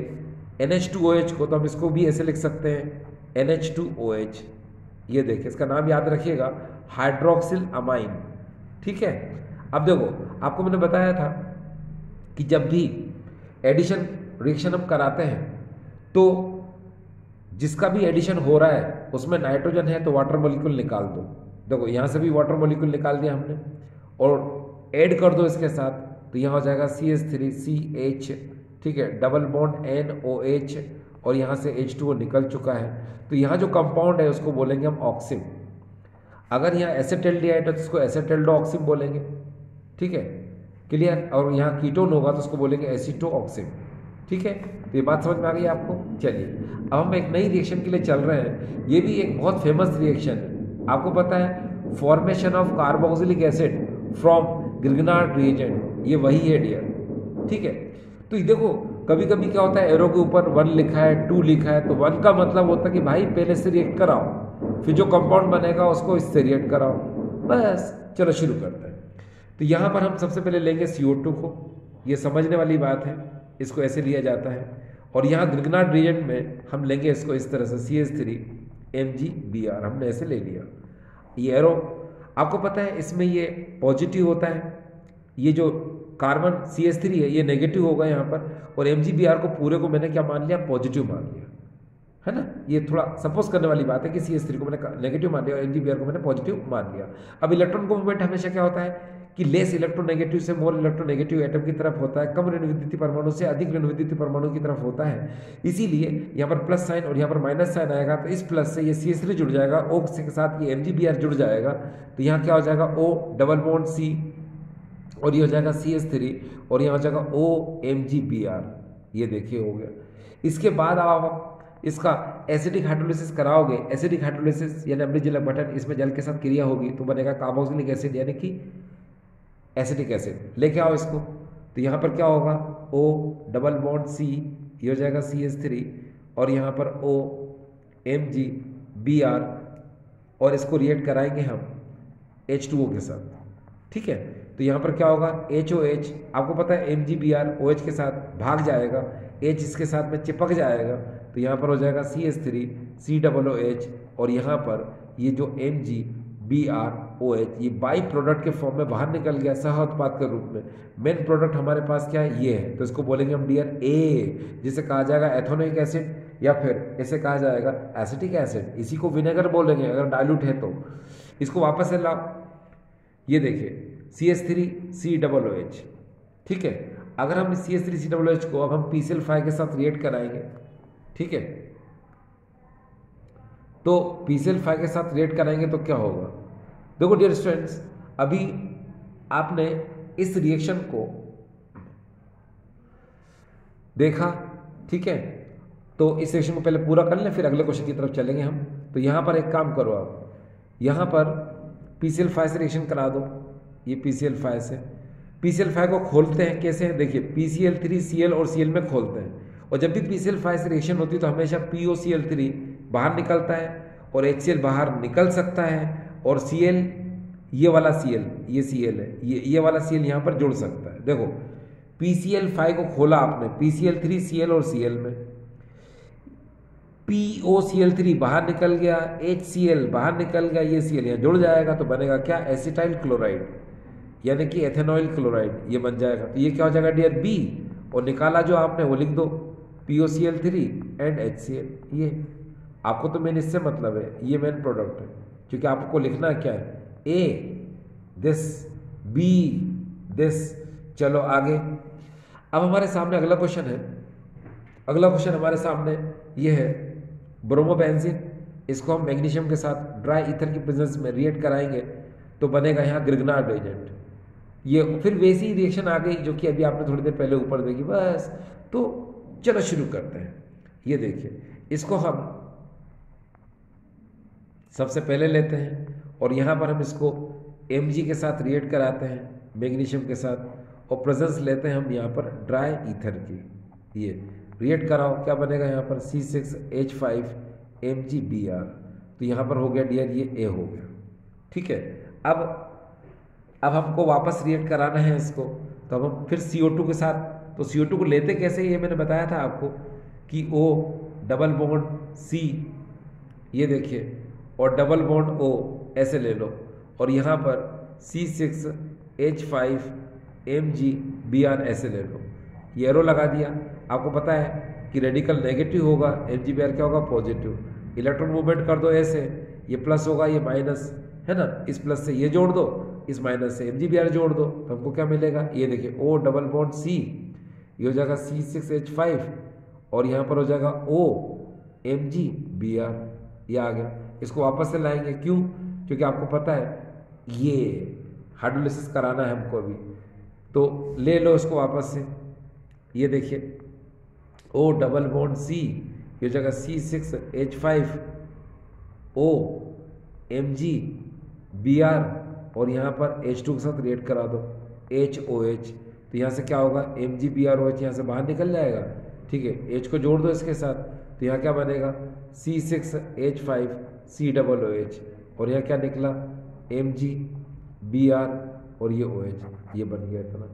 NH2OH को, तो हम इसको भी ऐसे लिख सकते हैं NH2OH। ये देखिए इसका नाम याद रखिएगा, हाइड्रोक्सिल अमाइन, ठीक है। अब देखो आपको मैंने बताया था कि जब भी एडिशन रिएक्शन हम कराते हैं तो जिसका भी एडिशन हो रहा है उसमें नाइट्रोजन है तो वाटर मॉलिक्यूल निकाल दो। देखो यहाँ से भी वाटर मॉलिक्यूल निकाल दिया हमने और ऐड कर दो इसके साथ, तो यहाँ हो जाएगा CH3CH, ठीक है, डबल बॉन्ड NOH, और यहाँ से H2O निकल चुका है। तो यहाँ जो कंपाउंड है उसको बोलेंगे हम ऑक्सिम। अगर यहाँ एसेटल्डिहाइड है तो उसको एसेटल्डोऑक्सिम बोलेंगे, ठीक है, क्लियर। और यहाँ कीटोन होगा तो उसको बोलेंगे एसीटोऑक्सिम, ठीक है। तो ये बात समझ में आ गई आपको। चलिए अब हम एक नई रिएक्शन के लिए चल रहे हैं, ये भी एक बहुत फेमस रिएक्शन है, आपको पता है, formation of carboxylic acid from Grignard reagent, ये वही है डियर, ठीक है। तो ये देखो कभी कभी क्या होता है, एरो के ऊपर 1 लिखा है, 2 लिखा है, तो 1 का मतलब होता है कि भाई पहले से रिएक्ट कराओ, फिर जो कंपाउंड बनेगा उसको इससे रिएक्ट कराओ, बस। चलो शुरू करते हैं। तो यहाँ पर हम सबसे पहले लेंगे CO2 को, ये समझने वाली बात है, इसको ऐसे लिया जाता है। और यहाँ ग्रिग्नार्ड रिएजेंट में हम लेंगे इसको इस तरह से CH3MgBr, हमने ऐसे ले लिया। ये एरो आपको पता है इसमें ये पॉजिटिव होता है, ये जो कार्बन CH3 है ये नेगेटिव होगा यहाँ पर, और MgBr को पूरे को मैंने क्या मान लिया, पॉजिटिव मान लिया, है ना। ये थोड़ा सपोज करने वाली बात है कि CH3 को मैंने नेगेटिव मान लिया और MgBr को मैंने पॉजिटिव मान लिया। अब इलेक्ट्रॉन को मूवमेंट हमेशा क्या होता है कि लेस इलेक्ट्रोनेगेटिव से मोर इलेक्ट्रोनेगेटिव एटम की तरफ होता है, कम ऋण विद्युतीय परमाणु से अधिक ऋण विद्युतीय परमाणु की तरफ होता है। इसीलिए यहाँ पर प्लस साइन और यहाँ पर माइनस साइन आएगा, तो इस प्लस से ये CH3 जुड़ जाएगा, O के साथ ये MgBr जुड़ जाएगा, तो यहाँ क्या हो जाएगा O डबल बॉन्ड C, और ये हो जाएगा CH3, और यहाँ हो जाएगा OMgBr, ये देखिए हो गया। इसके बाद आप इसका एसिडिक हाइड्रोलिसिस कराओगे, एसिडिक हाइड्रोलिसिस यानी अम्लीय जल अपघटन, इसमें जल के साथ क्रिया होगी तो बनेगा कार्बोक्सिलिक एसिड यानी कि एसिटिक एसिड। लेके आओ इसको, तो यहाँ पर क्या होगा, O डबल बॉन्ड C, ये हो जाएगा CH3, और यहाँ पर OMgBr, और इसको रिएक्ट कराएंगे हम H2O के साथ, ठीक है। तो यहाँ पर क्या होगा, HOH, आपको पता है MgBr OH के साथ भाग जाएगा, H इसके साथ में चिपक जाएगा, तो यहाँ पर हो जाएगा CH3COOH, और यहाँ पर ये जो MgBr OH, ये बाई प्रोडक्ट के फॉर्म में बाहर निकल गया सह उत्पाद के रूप में। मेन प्रोडक्ट हमारे पास क्या है, ये है, तो इसको बोलेंगे हम डियर A, जिसे कहा जाएगा एथेनोइक एसिड, या फिर इसे कहा जाएगा एसिटिक एसिड, इसी को विनेगर बोलेंगे अगर डाइल्यूट है तो। इसको वापस से लाओ, ये देखिए CH3COOH, ठीक है। अगर हम CH3COOH को अब हम PCl5 के साथ रिएक्ट कराएंगे, ठीक है, तो PCl5 के साथ रिएक्ट कराएंगे तो क्या होगा। देखो डियर स्टूडेंट्स, अभी आपने इस रिएक्शन को देखा, ठीक है, तो इस रिएक्शन को पहले पूरा कर लें, फिर अगले क्वेश्चन की तरफ चलेंगे हम। तो यहाँ पर एक काम करो, आप यहाँ पर PCl5 से रिएक्शन करा दो, ये PCl5 से। PCl5 को खोलते हैं कैसे, देखिए PCl3 Cl और Cl में खोलते हैं, और जब भी PCl5 से रिएक्शन होती है तो हमेशा POCl3 बाहर निकलता है और HCl बाहर निकल सकता है, और Cl, ये वाला Cl, ये Cl है, ये वाला Cl यहाँ पर जुड़ सकता है। देखो PCl5 को खोला आपने PCl3 Cl और Cl में, POCl3 बाहर निकल गया, HCl बाहर निकल गया, ये Cl यहाँ जुड़ जाएगा, तो बनेगा क्या, एसिटाइल क्लोराइड, यानी कि एथेनॉइल क्लोराइड, ये बन जाएगा। तो ये क्या हो जाएगा डियर B, और निकाला जो आपने वो लिख दो POCl3 एंड HCl। ये आपको तो मेन इससे मतलब है, ये मेन प्रोडक्ट है, क्योंकि आपको लिखना क्या है, A दिस, B दिस। चलो आगे, अब हमारे सामने अगला क्वेश्चन है। अगला क्वेश्चन हमारे सामने ये है ब्रोमोबेंजीन, इसको हम मैग्नीशियम के साथ ड्राई ईथर की प्रेजेंस में रिएक्ट कराएंगे तो बनेगा यहाँ ग्रिग्नार्ड एजेंट। ये फिर वैसी ही रिएक्शन आ गई जो कि अभी आपने थोड़ी देर पहले ऊपर देखी, बस। तो चलो शुरू करते हैं। ये देखिए, इसको हम सबसे पहले लेते हैं और यहाँ पर हम इसको Mg के साथ रिएक्ट कराते हैं मैग्नीशियम के साथ, और प्रेजेंस लेते हैं हम यहाँ पर ड्राई ईथर की। ये रिएक्ट कराओ, क्या बनेगा यहाँ पर C6H5MgBr। तो यहाँ पर हो गया डियर, ये A हो गया, ठीक है। अब हमको वापस रिएक्ट कराना है इसको, तो अब हम फिर CO2 के साथ, तो CO2 को लेते कैसे, ये मैंने बताया था आपको कि O डबल बॉन्ड C, ये देखिए, और डबल बॉन्ड O ऐसे ले लो, और यहाँ पर C6H5MgBr ऐसे ले लो, ये एरो लगा दिया। आपको पता है कि रेडिकल नेगेटिव होगा, MgBr क्या होगा, पॉजिटिव। इलेक्ट्रॉन मूवमेंट कर दो ऐसे, ये प्लस होगा, ये माइनस है ना, इस प्लस से ये जोड़ दो, इस माइनस से MgBr जोड़ दो, तो हमको क्या मिलेगा, ये देखिए O डबल बॉन्ड C, ये हो जाएगा C6H5, और यहाँ पर हो जाएगा O MgBr, ये आ गया। इसको वापस से लाएंगे, क्यों, क्योंकि आपको पता है ये हाइड्रोलिसिस कराना है हमको अभी, तो ले लो इसको वापस से। ये देखिए O डबल बॉन्ड C, ये हो जाएगा C6H5O MgBr, और यहाँ पर H2 के साथ रिएक्ट करा दो HOH, तो यहाँ से क्या होगा, MgBrOH यहाँ से बाहर निकल जाएगा, ठीक है। H को जोड़ दो इसके साथ, तो यहाँ क्या बनेगा, C6H5COOH, और यहाँ क्या निकला, MgBr, और ये OH, ये बन गया इतना,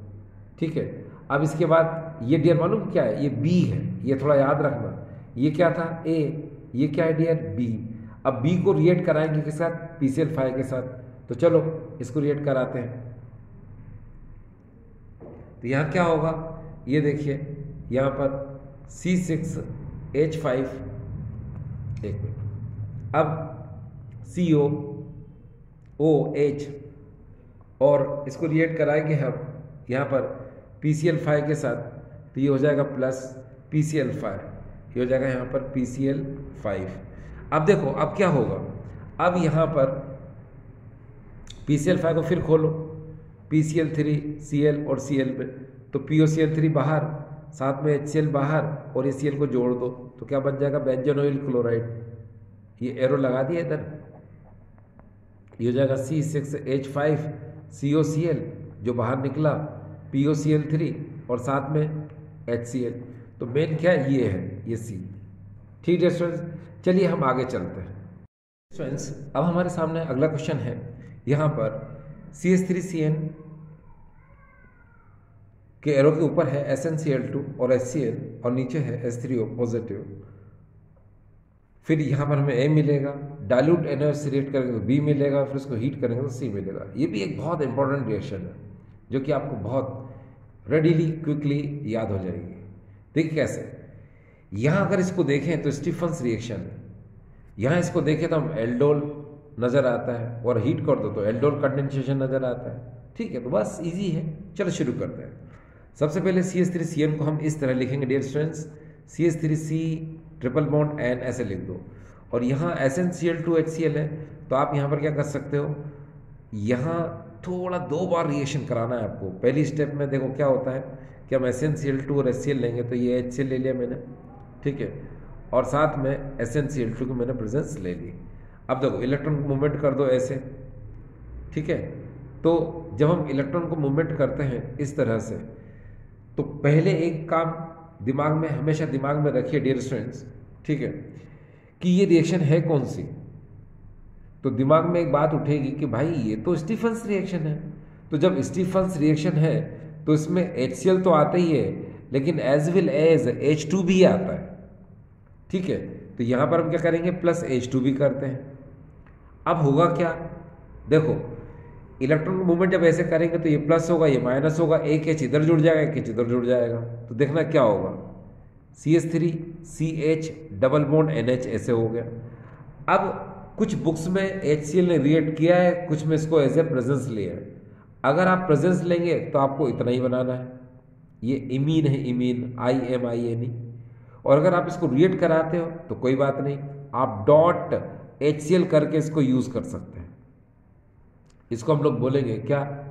ठीक है। अब इसके बाद ये डियर मालूम क्या है, ये B है, ये थोड़ा याद रखना, ये क्या था A, ये क्या है डियर B। अब B को रिएक्ट कराएंगे किसके साथ, PCl5 के साथ, तो चलो इसको रिएक्ट कराते हैं। तो यहाँ क्या होगा, ये देखिए, यहाँ पर C6H5, एक मिनट, अब COOH, और इसको रिएक्ट कराएंगे हम यहाँ पर PCl5 के साथ, तो ये हो जाएगा प्लस PCl5, ये हो जाएगा यहाँ पर PCl5। अब देखो अब क्या होगा, अब यहाँ पर PCl5 को फिर खोलो PCl3 Cl और Cl में, तो POCl3 बाहर, साथ में HCl बाहर, और ये Cl को जोड़ दो, तो क्या बन जाएगा, बेंजोनोइल क्लोराइड। ये एरो लगा दिया इधर, ये हो जाएगा C6H5COCl, जो बाहर निकला POCl3, और साथ में HCl। तो मेन क्या है, ये है, ये C, ठीक है स्टूडेंट्स। चलिए हम आगे चलते हैं स्टूडेंट्स। अब हमारे सामने अगला क्वेश्चन है, यहाँ पर CH3CN के एरो के ऊपर है SnCl2 और HCl, और नीचे है H3O पॉजिटिव। फिर यहाँ पर हमें ए मिलेगा, डाइल्यूट NaOH से रिएक्ट करेंगे तो बी मिलेगा, फिर उसको हीट करेंगे तो सी मिलेगा। ये भी एक बहुत इंपॉर्टेंट रिएक्शन है जो कि आपको बहुत रेडीली क्विकली याद हो जाएगी। देखिए कैसे, यहाँ अगर इसको देखें तो स्टीफन्स रिएक्शन है, यहाँ इसको देखें तो हम एल्डोल नज़र आता है, और हीट कर दो तो एल्डोल कंडेंसेशन नज़र आता है। ठीक है, तो बस इजी है, चलो शुरू करते हैं। सबसे पहले CH3CN को हम इस तरह लिखेंगे dear students, CH3C triple bond N ऐसे लिख दो, और यहाँ SnCl2HCl है, तो आप यहाँ पर क्या कर सकते हो, यहाँ थोड़ा 2 बार रिएक्शन कराना है आपको। पहली स्टेप में देखो क्या होता है कि हम SnCl2 और HCl लेंगे, तो ये HCl ले लिया मैंने, ठीक है, और साथ में SnCl2 की मैंने प्रेजेंस ले ली। अब देखो इलेक्ट्रॉन को मूवमेंट कर दो ऐसे, ठीक है। तो जब हम इलेक्ट्रॉन को मूवमेंट करते हैं इस तरह से, तो पहले एक काम दिमाग में, हमेशा दिमाग में रखिए डियर स्टूडेंट्स, ठीक है, कि ये रिएक्शन है कौन सी। तो दिमाग में एक बात उठेगी कि भाई ये तो स्टीफन्स रिएक्शन है। तो जब स्टीफन्स रिएक्शन है तो इसमें HCl तो आता ही है, लेकिन एज वेल एज H2 भी आता है, ठीक है। तो यहाँ पर हम क्या करेंगे, प्लस H2 भी करते हैं। अब होगा क्या, देखो इलेक्ट्रॉन मूवमेंट जब ऐसे करेंगे तो ये प्लस होगा, ये माइनस होगा, एक H इधर जुड़ जाएगा, एक H इधर जुड़ जाएगा, तो देखना क्या होगा, CH3CH डबल बॉन्ड NH ऐसे हो गया। अब कुछ बुक्स में HCl ने रिएक्ट किया है, कुछ में इसको एज ए प्रेजेंस लिया है। अगर आप प्रेजेंस लेंगे तो आपको इतना ही बनाना है, ये इमीन है, इमीन IMINE। और अगर आप इसको रिएक्ट कराते हो तो कोई बात नहीं, आप डॉट HCl करके इसको यूज कर सकते हैं। इसको हम लोग बोलेंगे क्या,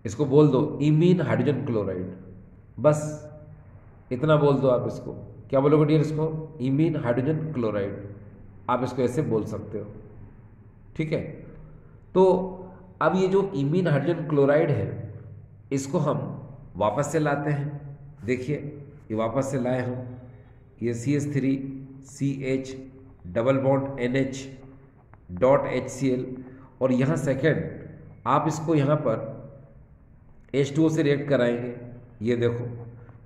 इसको बोल दो इमीन हाइड्रोजन क्लोराइड, बस इतना बोल दो आप इसको। क्या बोलोगे डियर, इसको इमीन हाइड्रोजन क्लोराइड, आप इसको ऐसे बोल सकते हो, ठीक है। तो अब ये जो इमीन हाइड्रोजन क्लोराइड है, इसको हम वापस से लाते हैं। देखिए ये वापस से लाए हम, ये CH3CH double bond NH dot HCl, और यहाँ सेकेंड आप इसको यहाँ पर H2O से रिएक्ट कराएंगे। ये देखो,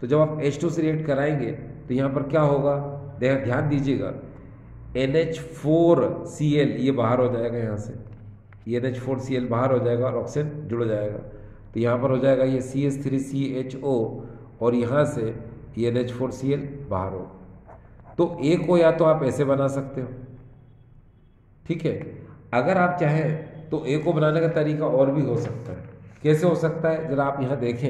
तो जब आप H2O से रिएक्ट कराएंगे तो यहाँ पर क्या होगा, ध्यान दीजिएगा, NH4Cl ये बाहर हो जाएगा, यहाँ से ये NH4Cl बाहर हो जाएगा और ऑक्सीजन जुड़ जाएगा। तो यहाँ पर हो जाएगा ये CH3CHO, और यहाँ से ये NH4Cl बाहर हो। तो एक को या तो आप ऐसे बना सकते हो, ठीक है। अगर आप चाहें तो ए को बनाने का तरीका और भी हो सकता है। कैसे हो सकता है, जरा आप यहाँ देखें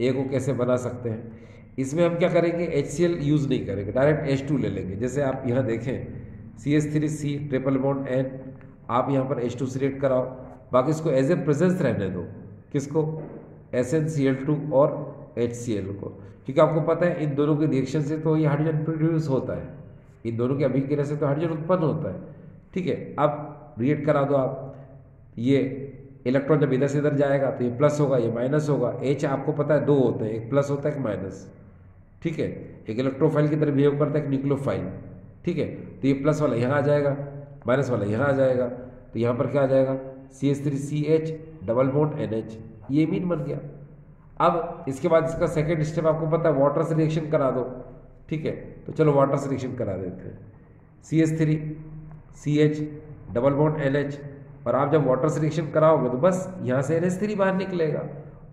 ए को कैसे बना सकते हैं। इसमें हम क्या करेंगे, HCl यूज़ नहीं करेंगे, डायरेक्ट H2 ले लेंगे। जैसे आप यहाँ देखें CH3C ट्रिपल बॉन्ड N, आप यहाँ पर H2 से रिएक्ट कराओ, बाकी इसको एज ए प्रेजेंस रहने दो, किसको, SnCl2 और HCl को, क्योंकि आपको पता है इन दोनों के रिएक्शन से तो ये हाइड्रोजन प्रोड्यूस होता है, इन दोनों के अभिक्रिया से तो हाइड्रोजन उत्पन्न होता है, ठीक है। अब रिएक्ट करा दो आप, ये इलेक्ट्रॉन जब इधर से इधर जाएगा तो ये प्लस होगा, ये माइनस होगा। H आपको पता है 2 होते हैं, एक प्लस होता है, एक माइनस, ठीक है। एक इलेक्ट्रोफाइल की तरह बिहेव करता है, एक न्यूक्लियोफाइल, ठीक है। तो ये प्लस वाला यहाँ आ जाएगा, माइनस वाला यहाँ आ जाएगा, तो यहाँ पर क्या आ जाएगा, CH3CH डबल बॉन्ड NH, ये मीन बन गया। अब इसके बाद इसका सेकेंड स्टेप आपको पता है, वाटर से रिएक्शन करा दो, ठीक है। तो चलो वाटर से रिएक्शन करा देते हैं, CH3CH डबल बॉन्ड NH, और आप जब वाटर से रिएक्शन कराओगे तो बस यहाँ से NH3 बाहर निकलेगा,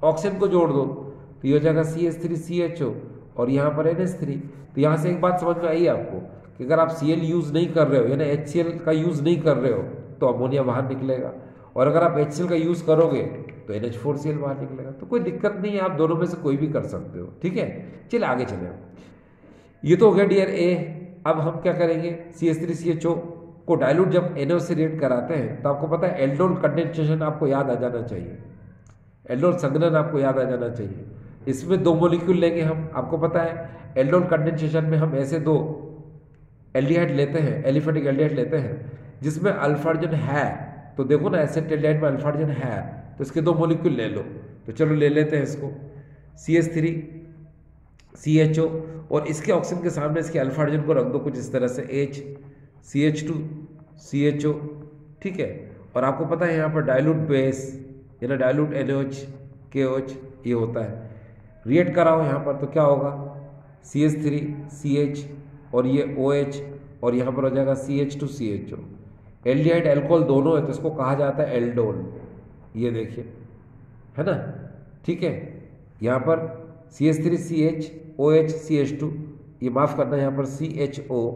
ऑक्सीजन को जोड़ दो तो ये हो जाएगा CH3CHO, और यहाँ पर NH3। तो यहाँ से एक बात समझ में आई आपको कि अगर आप Cl यूज़ नहीं कर रहे हो, यानी HCl का यूज़ नहीं कर रहे हो, तो अमोनिया बाहर निकलेगा, और अगर आप HCl का यूज़ करोगे तो NH4Cl बाहर निकलेगा। तो कोई दिक्कत नहीं है, आप दोनों में से कोई भी कर सकते हो, ठीक है। चलिए आगे चले, ये तो हो गया डियर ए। अब हम क्या करेंगे, CH3CHO को डाइल्यूट जब NaOH से रिएक्ट कराते हैं तो आपको पता है एल्डोल कंडेंसेशन आपको याद आ जाना चाहिए, एल्डोल संघनन आपको याद आ जाना चाहिए। इसमें 2 मॉलिक्यूल लेंगे हम, आपको पता है एल्डोल कंडेंसेशन में हम ऐसे 2 एल्डिहाइड लेते हैं, एलिफेटिक एल्डिहाइड लेते हैं जिसमें अल्फार्जन है। तो देखो ना एसिटाइड में अल्फार्जन है, तो इसके 2 मॉलिक्यूल ले लो। तो चलो ले लेते हैं इसको, CH3CHO, और इसके ऑक्सीजन के सामने इसके अल्फार्जन को रख दो कुछ इस तरह से, HCH2CHO, ठीक है। और आपको पता है यहाँ पर डाइल्यूट बेस यानी डाइल्यूट NaOH KOH ये होता है, रिएक्ट कराओ यहाँ पर तो क्या होगा, CH3CH और ये OH और यहाँ पर हो जाएगा CH2CHO। एल्डिहाइड अल्कोहल दोनों है तो इसको कहा जाता है एल्डोल। ये देखिए, है ना, ठीक है। यहाँ पर CH3CH OH CH2, ये माफ़ करना, यहाँ पर CHO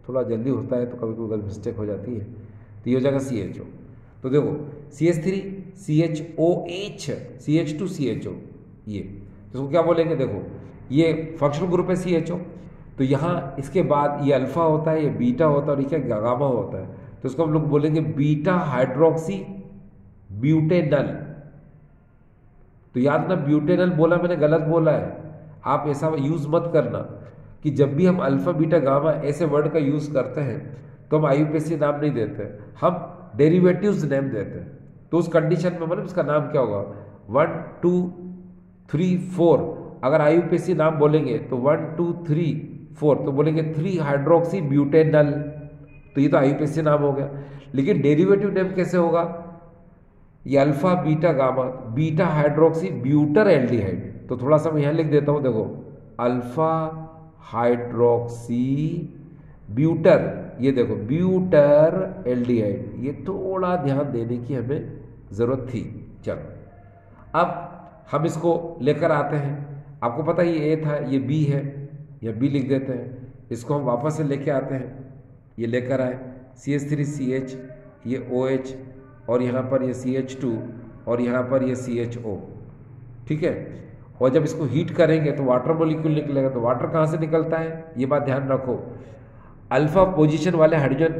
थोड़ा जल्दी होता है तो कभी कभी गलत मिस्टेक हो जाती है, तो ये हो जाएगा CHO। तो देखो CH3CHOH CH2CHO, ये इसको क्या बोलेंगे, देखो ये फंक्शनल ग्रुप है CHO, तो यहाँ इसके बाद ये अल्फा होता है, ये बीटा होता है और ये क्या गामा होता है, तो इसको हम लोग बोलेंगे बीटा हाइड्रोक्सी ब्यूटेनल। तो याद ना, ब्यूटेनल बोला मैंने, गलत बोला है, आप ऐसा यूज मत करना कि जब भी हम अल्फा बीटा गामा ऐसे वर्ड का यूज करते हैं तो हम IUPAC नाम नहीं देते, हम डेरिवेटिव्स नेम देते हैं। तो उस कंडीशन में मतलब इसका नाम क्या होगा, 1 2 3 4, अगर IUPAC नाम बोलेंगे तो 1 2 3 4 तो बोलेंगे 3 हाइड्रोक्सी ब्यूटेनल, तो ये तो IUPAC नाम हो गया। लेकिन डेरिवेटिव नेम कैसे होगा, ये alpha beta gamma beta hydroxy butyraldehyde. तो थोड़ा सा मैं यहाँ लिख देता हूँ, देखो अल्फा हाइड्रोक्सी ब्यूटर, ये देखो ब्यूटर एल्डिहाइड, ये थोड़ा ध्यान देने की हमें ज़रूरत थी। चलो अब हम इसको लेकर आते हैं, आपको पता है ये A था, ये B है, या B लिख देते हैं, इसको हम वापस से लेके आते हैं, ये लेकर आए CH3CH, ये OH और यहाँ पर ये CH2 और यहाँ पर ये CHO, ठीक है। और जब इसको हीट करेंगे तो वाटर मॉलिक्यूल निकलेगा, तो वाटर कहाँ से निकलता है, ये बात ध्यान रखो, अल्फा पोजीशन वाले हाइड्रोजन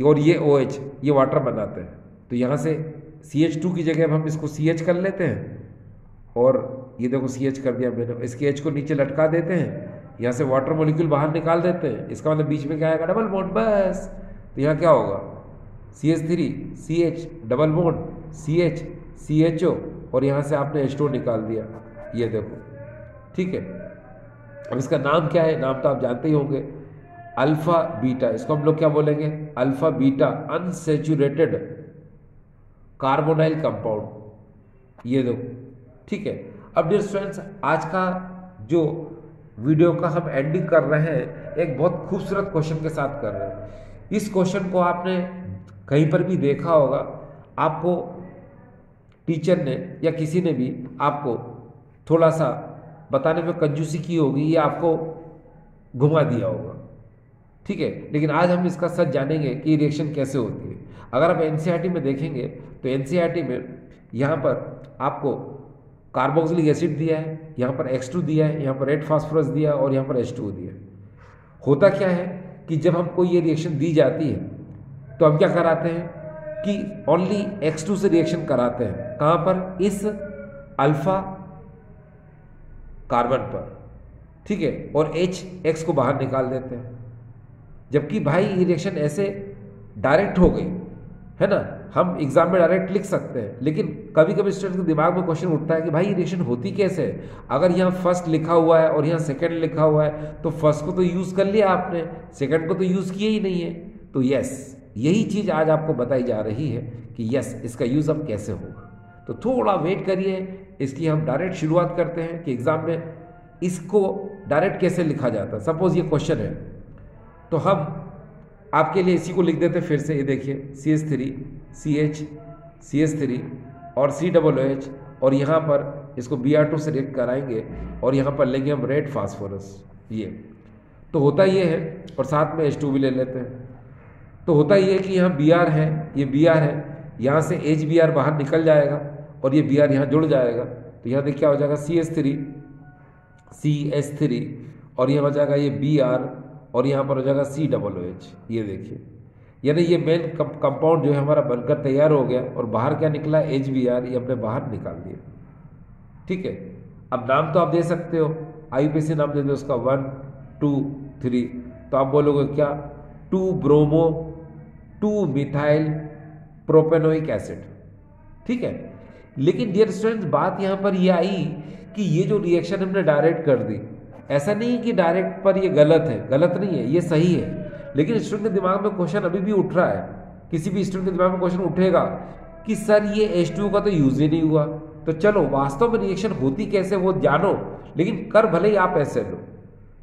और ये OH ये वाटर बनाते हैं, तो यहाँ से CH2 की जगह हम इसको CH कर लेते हैं, और ये देखो CH कर दिया मैंने, इसके H को नीचे लटका देते हैं, यहाँ से वाटर मॉलिक्यूल बाहर निकाल देते हैं, इसका मतलब बीच में क्या आएगा, डबल बॉन्ड, बस। तो यहाँ क्या होगा, CH3 CH double bond CH CHO और यहाँ से आपने H2 निकाल दिया, ये देखो, ठीक है। अब इसका नाम क्या है, नाम तो आप जानते ही होंगे, अल्फा बीटा, इसको हम लोग क्या बोलेंगे, alpha beta unsaturated carbonyl compound, ये देखो, ठीक है। अब डियर स्टूडेंट्स, आज का जो वीडियो का हम एंडिंग कर रहे हैं एक बहुत खूबसूरत क्वेश्चन के साथ कर रहे हैं। इस क्वेश्चन को आपने कहीं पर भी देखा होगा, आपको टीचर ने या किसी ने भी आपको थोड़ा सा बताने में कंजूसी की होगी या आपको घुमा दिया होगा, ठीक है। लेकिन आज हम इसका सच जानेंगे कि रिएक्शन कैसे होती है। अगर आप NCERT में देखेंगे तो NCERT में यहाँ पर आपको कार्बोक्सिलिक एसिड दिया है, यहाँ पर X2 दिया है, यहाँ पर रेड फास्फोरस दिया है और यहाँ पर H2 दिया है। होता क्या है कि जब हमको ये रिएक्शन दी जाती है तो हम क्या कराते हैं कि ओनली X2 से रिएक्शन कराते हैं, कहाँ पर, इस अल्फा कार्बन पर, ठीक है, और X को बाहर निकाल देते हैं। जबकि भाई ये रिएक्शन ऐसे डायरेक्ट हो गई है ना, हम एग्जाम में डायरेक्ट लिख सकते हैं, लेकिन कभी कभी स्टूडेंट के दिमाग में क्वेश्चन उठता है कि भाई ये रिएक्शन होती कैसे है। अगर यहाँ फर्स्ट लिखा हुआ है और यहाँ सेकंड लिखा हुआ है तो फर्स्ट को तो यूज़ कर लिया आपने, सेकंड को तो यूज़ किया ही नहीं है। तो यस, यही चीज़ आज आपको बताई जा रही है कि यस, इसका यूज़ अब कैसे होगा। तो थोड़ा वेट करिए, इसकी हम डायरेक्ट शुरुआत करते हैं कि एग्ज़ाम में इसको डायरेक्ट कैसे लिखा जाता है। सपोज ये क्वेश्चन है तो हम आपके लिए इसी को लिख देते फिर से, ये देखिए CH3 CH CH3 और COOH, और यहाँ पर इसको Br2 से रिएक्ट कराएंगे और यहाँ पर लेंगे हम रेड फास्फोरस, ये तो होता ये है, और साथ में H2 भी ले लेते हैं। तो होता ये है कि यहाँ Br है, ये Br है, यहाँ से HBr बाहर निकल जाएगा और ये Br यहाँ जुड़ जाएगा, तो यहाँ देखिए क्या हो जाएगा CH3 और यहाँ हो जाएगा ये Br और यहाँ पर हो जाएगा COOH, ये देखिए, यानी ये मेन कंपाउंड जो है हमारा बनकर तैयार हो गया और बाहर क्या निकला, HBr, ये हमने बाहर निकाल दिया, ठीक है। अब नाम तो आप दे सकते हो, IUPAC नाम दे दो उसका 1 2 3, तो आप बोलोगे क्या, 2 ब्रोमो 2 मिथाइल प्रोपेनोइक एसिड, ठीक है। लेकिन डियर स्टूडेंट्स, बात यहाँ पर ये आई कि ये जो रिएक्शन हमने डायरेक्ट कर दी, ऐसा नहीं है कि डायरेक्ट पर ये गलत है, गलत नहीं है, ये सही है। लेकिन स्टूडेंट के दिमाग में क्वेश्चन अभी भी उठ रहा है, किसी भी स्टूडेंट के दिमाग में क्वेश्चन उठेगा कि सर ये H2 का तो यूज ही नहीं हुआ। तो चलो वास्तव में रिएक्शन होती कैसे वो जानो, लेकिन कर भले ही आप ऐसे लो,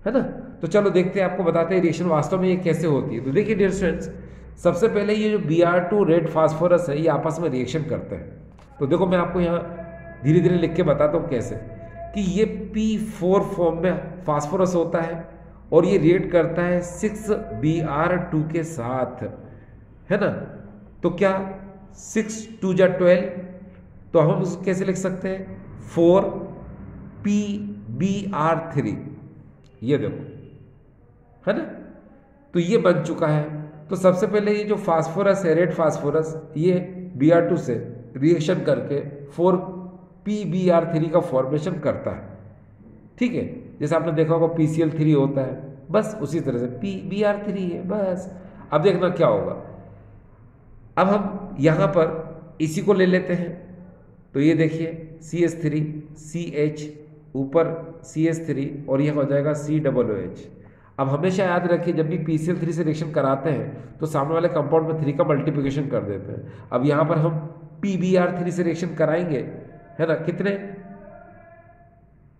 है ना। तो चलो देखते हैं, आपको बताते हैं रिएक्शन वास्तव में ये कैसे होती है। तो देखिए डियर स्टूडेंट्स, सबसे पहले ये जो Br2 रेड फास्फोरस है ये आपस में रिएक्शन करते हैं। तो देखो मैं आपको यहाँ धीरे धीरे लिख के बताता हूँ कैसे, कि ये P4 फॉर्म में फास्फोरस होता है और ये रिएक्ट करता है 6Br2 के साथ, है ना। तो क्या 6 2 जा 12, तो हम उसको कैसे लिख सकते हैं 4PBr3, ये देखो, है ना। तो ये बन चुका है। तो सबसे पहले ये जो फास्फोरस है, रेड फास्फोरस, ये Br2 से रिएक्शन करके 4PBr3 का फॉर्मेशन करता है, ठीक है। जैसे आपने देखा होगा PCl3 होता है, बस उसी तरह से PBr3 है बस। अब देखना क्या होगा, अब हम यहाँ पर इसी को ले लेते हैं। तो ये देखिए CH3 CH, ऊपर CH3 और यह हो जाएगा COOH। अब हमेशा याद रखिए, जब भी PCl3 से रिएक्शन कराते हैं तो सामने वाले कंपाउंड में 3 का मल्टीप्लिकेशन कर देते हैं। अब यहाँ पर हम PBr3 से रिएक्शन कराएंगे, है ना, कितने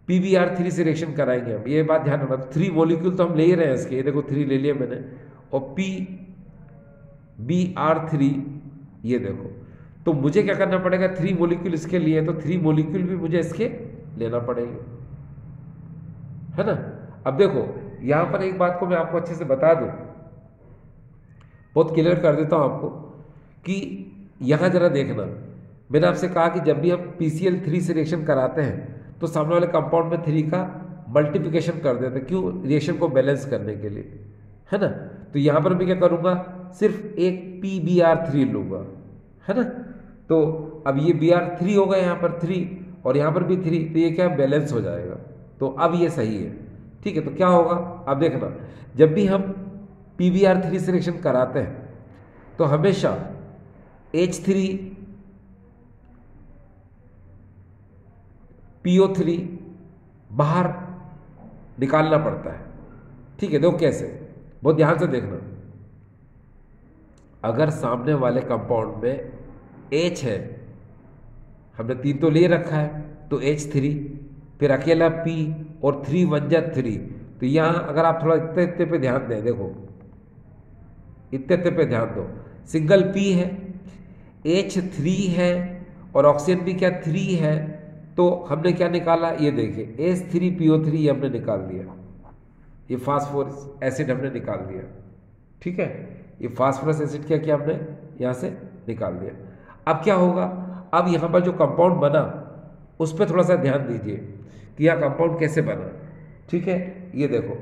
PBr3 से रिएक्शन कराएंगे हम, ये बात ध्यान रखना। 3 मॉलिक्यूल तो हम ले ही रहे हैं इसके, ये देखो 3 ले लिए मैंने, और PBr3 ये देखो। तो मुझे क्या करना पड़ेगा, 3 मॉलिक्यूल इसके लिए, तो 3 मॉलिक्यूल भी मुझे इसके लेना पड़ेंगे, है ना। अब देखो यहां पर एक बात को मैं आपको अच्छे से बता दूं, बहुत क्लियर कर देता हूं आपको, कि यहां जरा देखना, मैंने आपसे कहा कि जब भी हम PCl3 से रिएक्शन कराते हैं तो सामने वाले कंपाउंड में 3 का मल्टीप्लिकेशन कर देते हैं, क्यों, रिएक्शन को बैलेंस करने के लिए, है ना। तो यहां पर मैं क्या करूंगा, सिर्फ एक PBr3 लूंगा, है ना। तो अब ये Br3 होगा यहाँ पर 3 और यहाँ पर भी 3, तो ये क्या बैलेंस हो जाएगा। तो अब ये सही है, ठीक है। तो क्या होगा, अब देखना, जब भी हम PBr3 से रिएक्शन कराते हैं तो हमेशा H3 PO3 बाहर निकालना पड़ता है, ठीक है। देखो कैसे, बहुत ध्यान से देखना। अगर सामने वाले कंपाउंड में H है, हमने 3 तो ले रखा है, तो H3, फिर अकेला P और 3 1 जा 3, तो यहाँ अगर आप थोड़ा इतने इतने पे ध्यान दें, देखो इतने इतने पे ध्यान दो, सिंगल P है, H3 है और ऑक्सीजन भी क्या 3 है, तो हमने क्या निकाला, ये देखिए H3PO3 ये हमने निकाल दिया, ये फास्फोरस एसिड हमने निकाल दिया, ठीक है। ये फास्फोरस एसिड क्या किया हमने यहाँ से निकाल दिया। अब क्या होगा, अब यहाँ पर जो कंपाउंड बना उस पर थोड़ा सा ध्यान दीजिए कि यह कंपाउंड कैसे बना, ठीक है। ये देखो,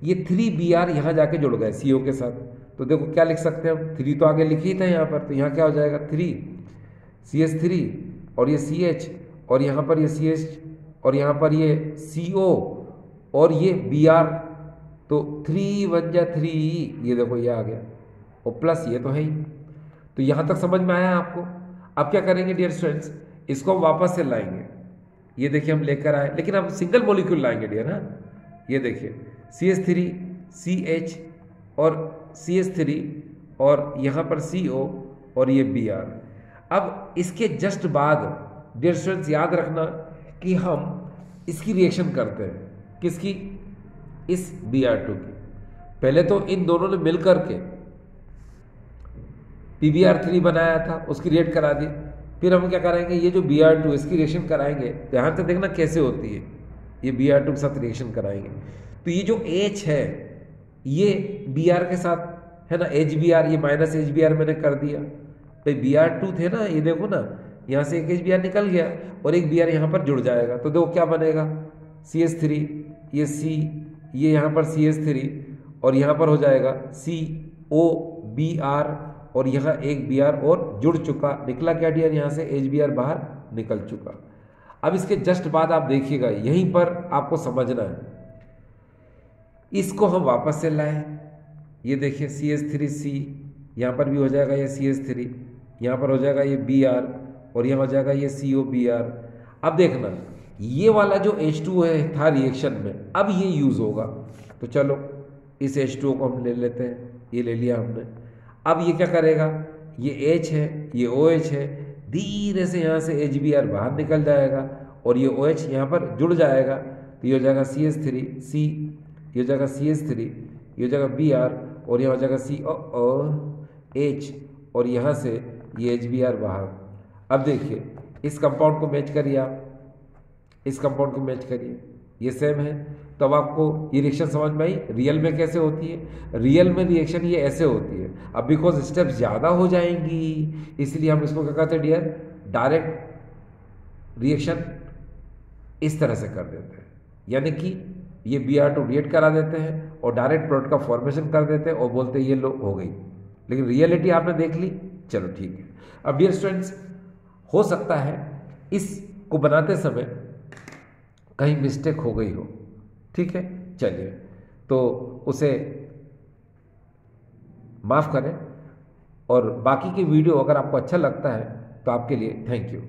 ये 3Br यहाँ जाके जुड़ गए CO के साथ, तो देखो क्या लिख सकते हैं हम, 3 तो आगे लिख ही था यहाँ पर, तो यहाँ क्या हो जाएगा 3 CH3 और ये CH और यहाँ पर ये CH और यहाँ पर ये CO और ये Br, तो 3 1 जा 3, ये देखो ये आ गया, और प्लस ये तो है ही। तो यहाँ तक समझ में आया आपको। अब क्या करेंगे डियर स्टूडेंट्स, इसको हम वापस से लाएंगे, ये देखिए हम लेकर आए, लेकिन अब सिंगल मॉलिक्यूल लाएंगे डियर, हाँ। ये देखिए CH3 CH और CH3 और यहाँ पर CO और ये Br। अब इसके जस्ट बाद डियर स्टूडेंट्स याद रखना कि हम इसकी रिएक्शन करते हैं, किसकी, इस Br2 की। पहले तो इन दोनों ने मिल करके PBr3 बनाया था, उसकी रिएक्ट करा दी, फिर हम क्या कराएंगे, ये जो Br2 इसकी रिएक्शन कराएंगे, ध्यान से देखना कैसे होती है, ये Br2 के साथ रिएक्शन कराएंगे। तो ये जो H है ये Br के साथ, है ना, HBr, ये माइनस HBr मैंने कर दिया, भाई Br2 थे ना, ये देखो ना, यहाँ से एक HBr निकल गया और एक Br यहाँ पर जुड़ जाएगा, तो देखो क्या बनेगा, CH3, ये C, ये यहाँ पर CH3 और यहाँ पर हो जाएगा COBr और यहाँ एक Br और जुड़ चुका, निकला क्या डियर, यहाँ से HBr बाहर निकल चुका। अब इसके जस्ट बाद आप देखिएगा, यहीं पर आपको समझना है, इसको हम वापस से लाएं, ये देखिए CH3C, यहाँ पर भी हो जाएगा ये CH3, यहाँ पर हो जाएगा ये Br और यहाँ हो जाएगा ये COBr। अब देखना ये वाला जो H2 है था रिएक्शन में, अब ये यूज होगा, तो चलो इस H2O को हम ले लेते हैं, ये ले लिया हमने। अब ये क्या करेगा, ये H है, ये OH है, धीरे से यहाँ से HBr बाहर निकल जाएगा और ये OH यहाँ पर जुड़ जाएगा, तो ये हो जाएगा CH3C ये हो जाएगा CH3, ये हो जाएगा Br, और यहाँ हो जाएगा COOH, और यहाँ से ये HBr बाहर। अब देखिए इस कंपाउंड को मैच करिए आप, इस कंपाउंड को मैच करिए, ये सेम है। तो अब आपको ये रिएक्शन समझ में आई रियल में कैसे होती है। रियल में रिएक्शन ये ऐसे होती है। अब बिकॉज स्टेप्स ज़्यादा हो जाएंगी इसलिए हम इसको क्या कहते हैं डियर, डायरेक्ट रिएक्शन इस तरह से कर देते हैं, यानी कि ये Br2 रिएक्ट करा देते हैं और डायरेक्ट प्रोडक्ट का फॉर्मेशन कर देते हैं और बोलते हैं ये लो हो गई। लेकिन रियलिटी आपने देख ली, चलो ठीक है। अब डियर स्टूडेंट्स, हो सकता है इसको बनाते समय कहीं मिस्टेक हो गई हो, ठीक है, चलिए तो उसे माफ़ करें। और बाकी की वीडियो अगर आपको अच्छा लगता है तो आपके लिए थैंक यू।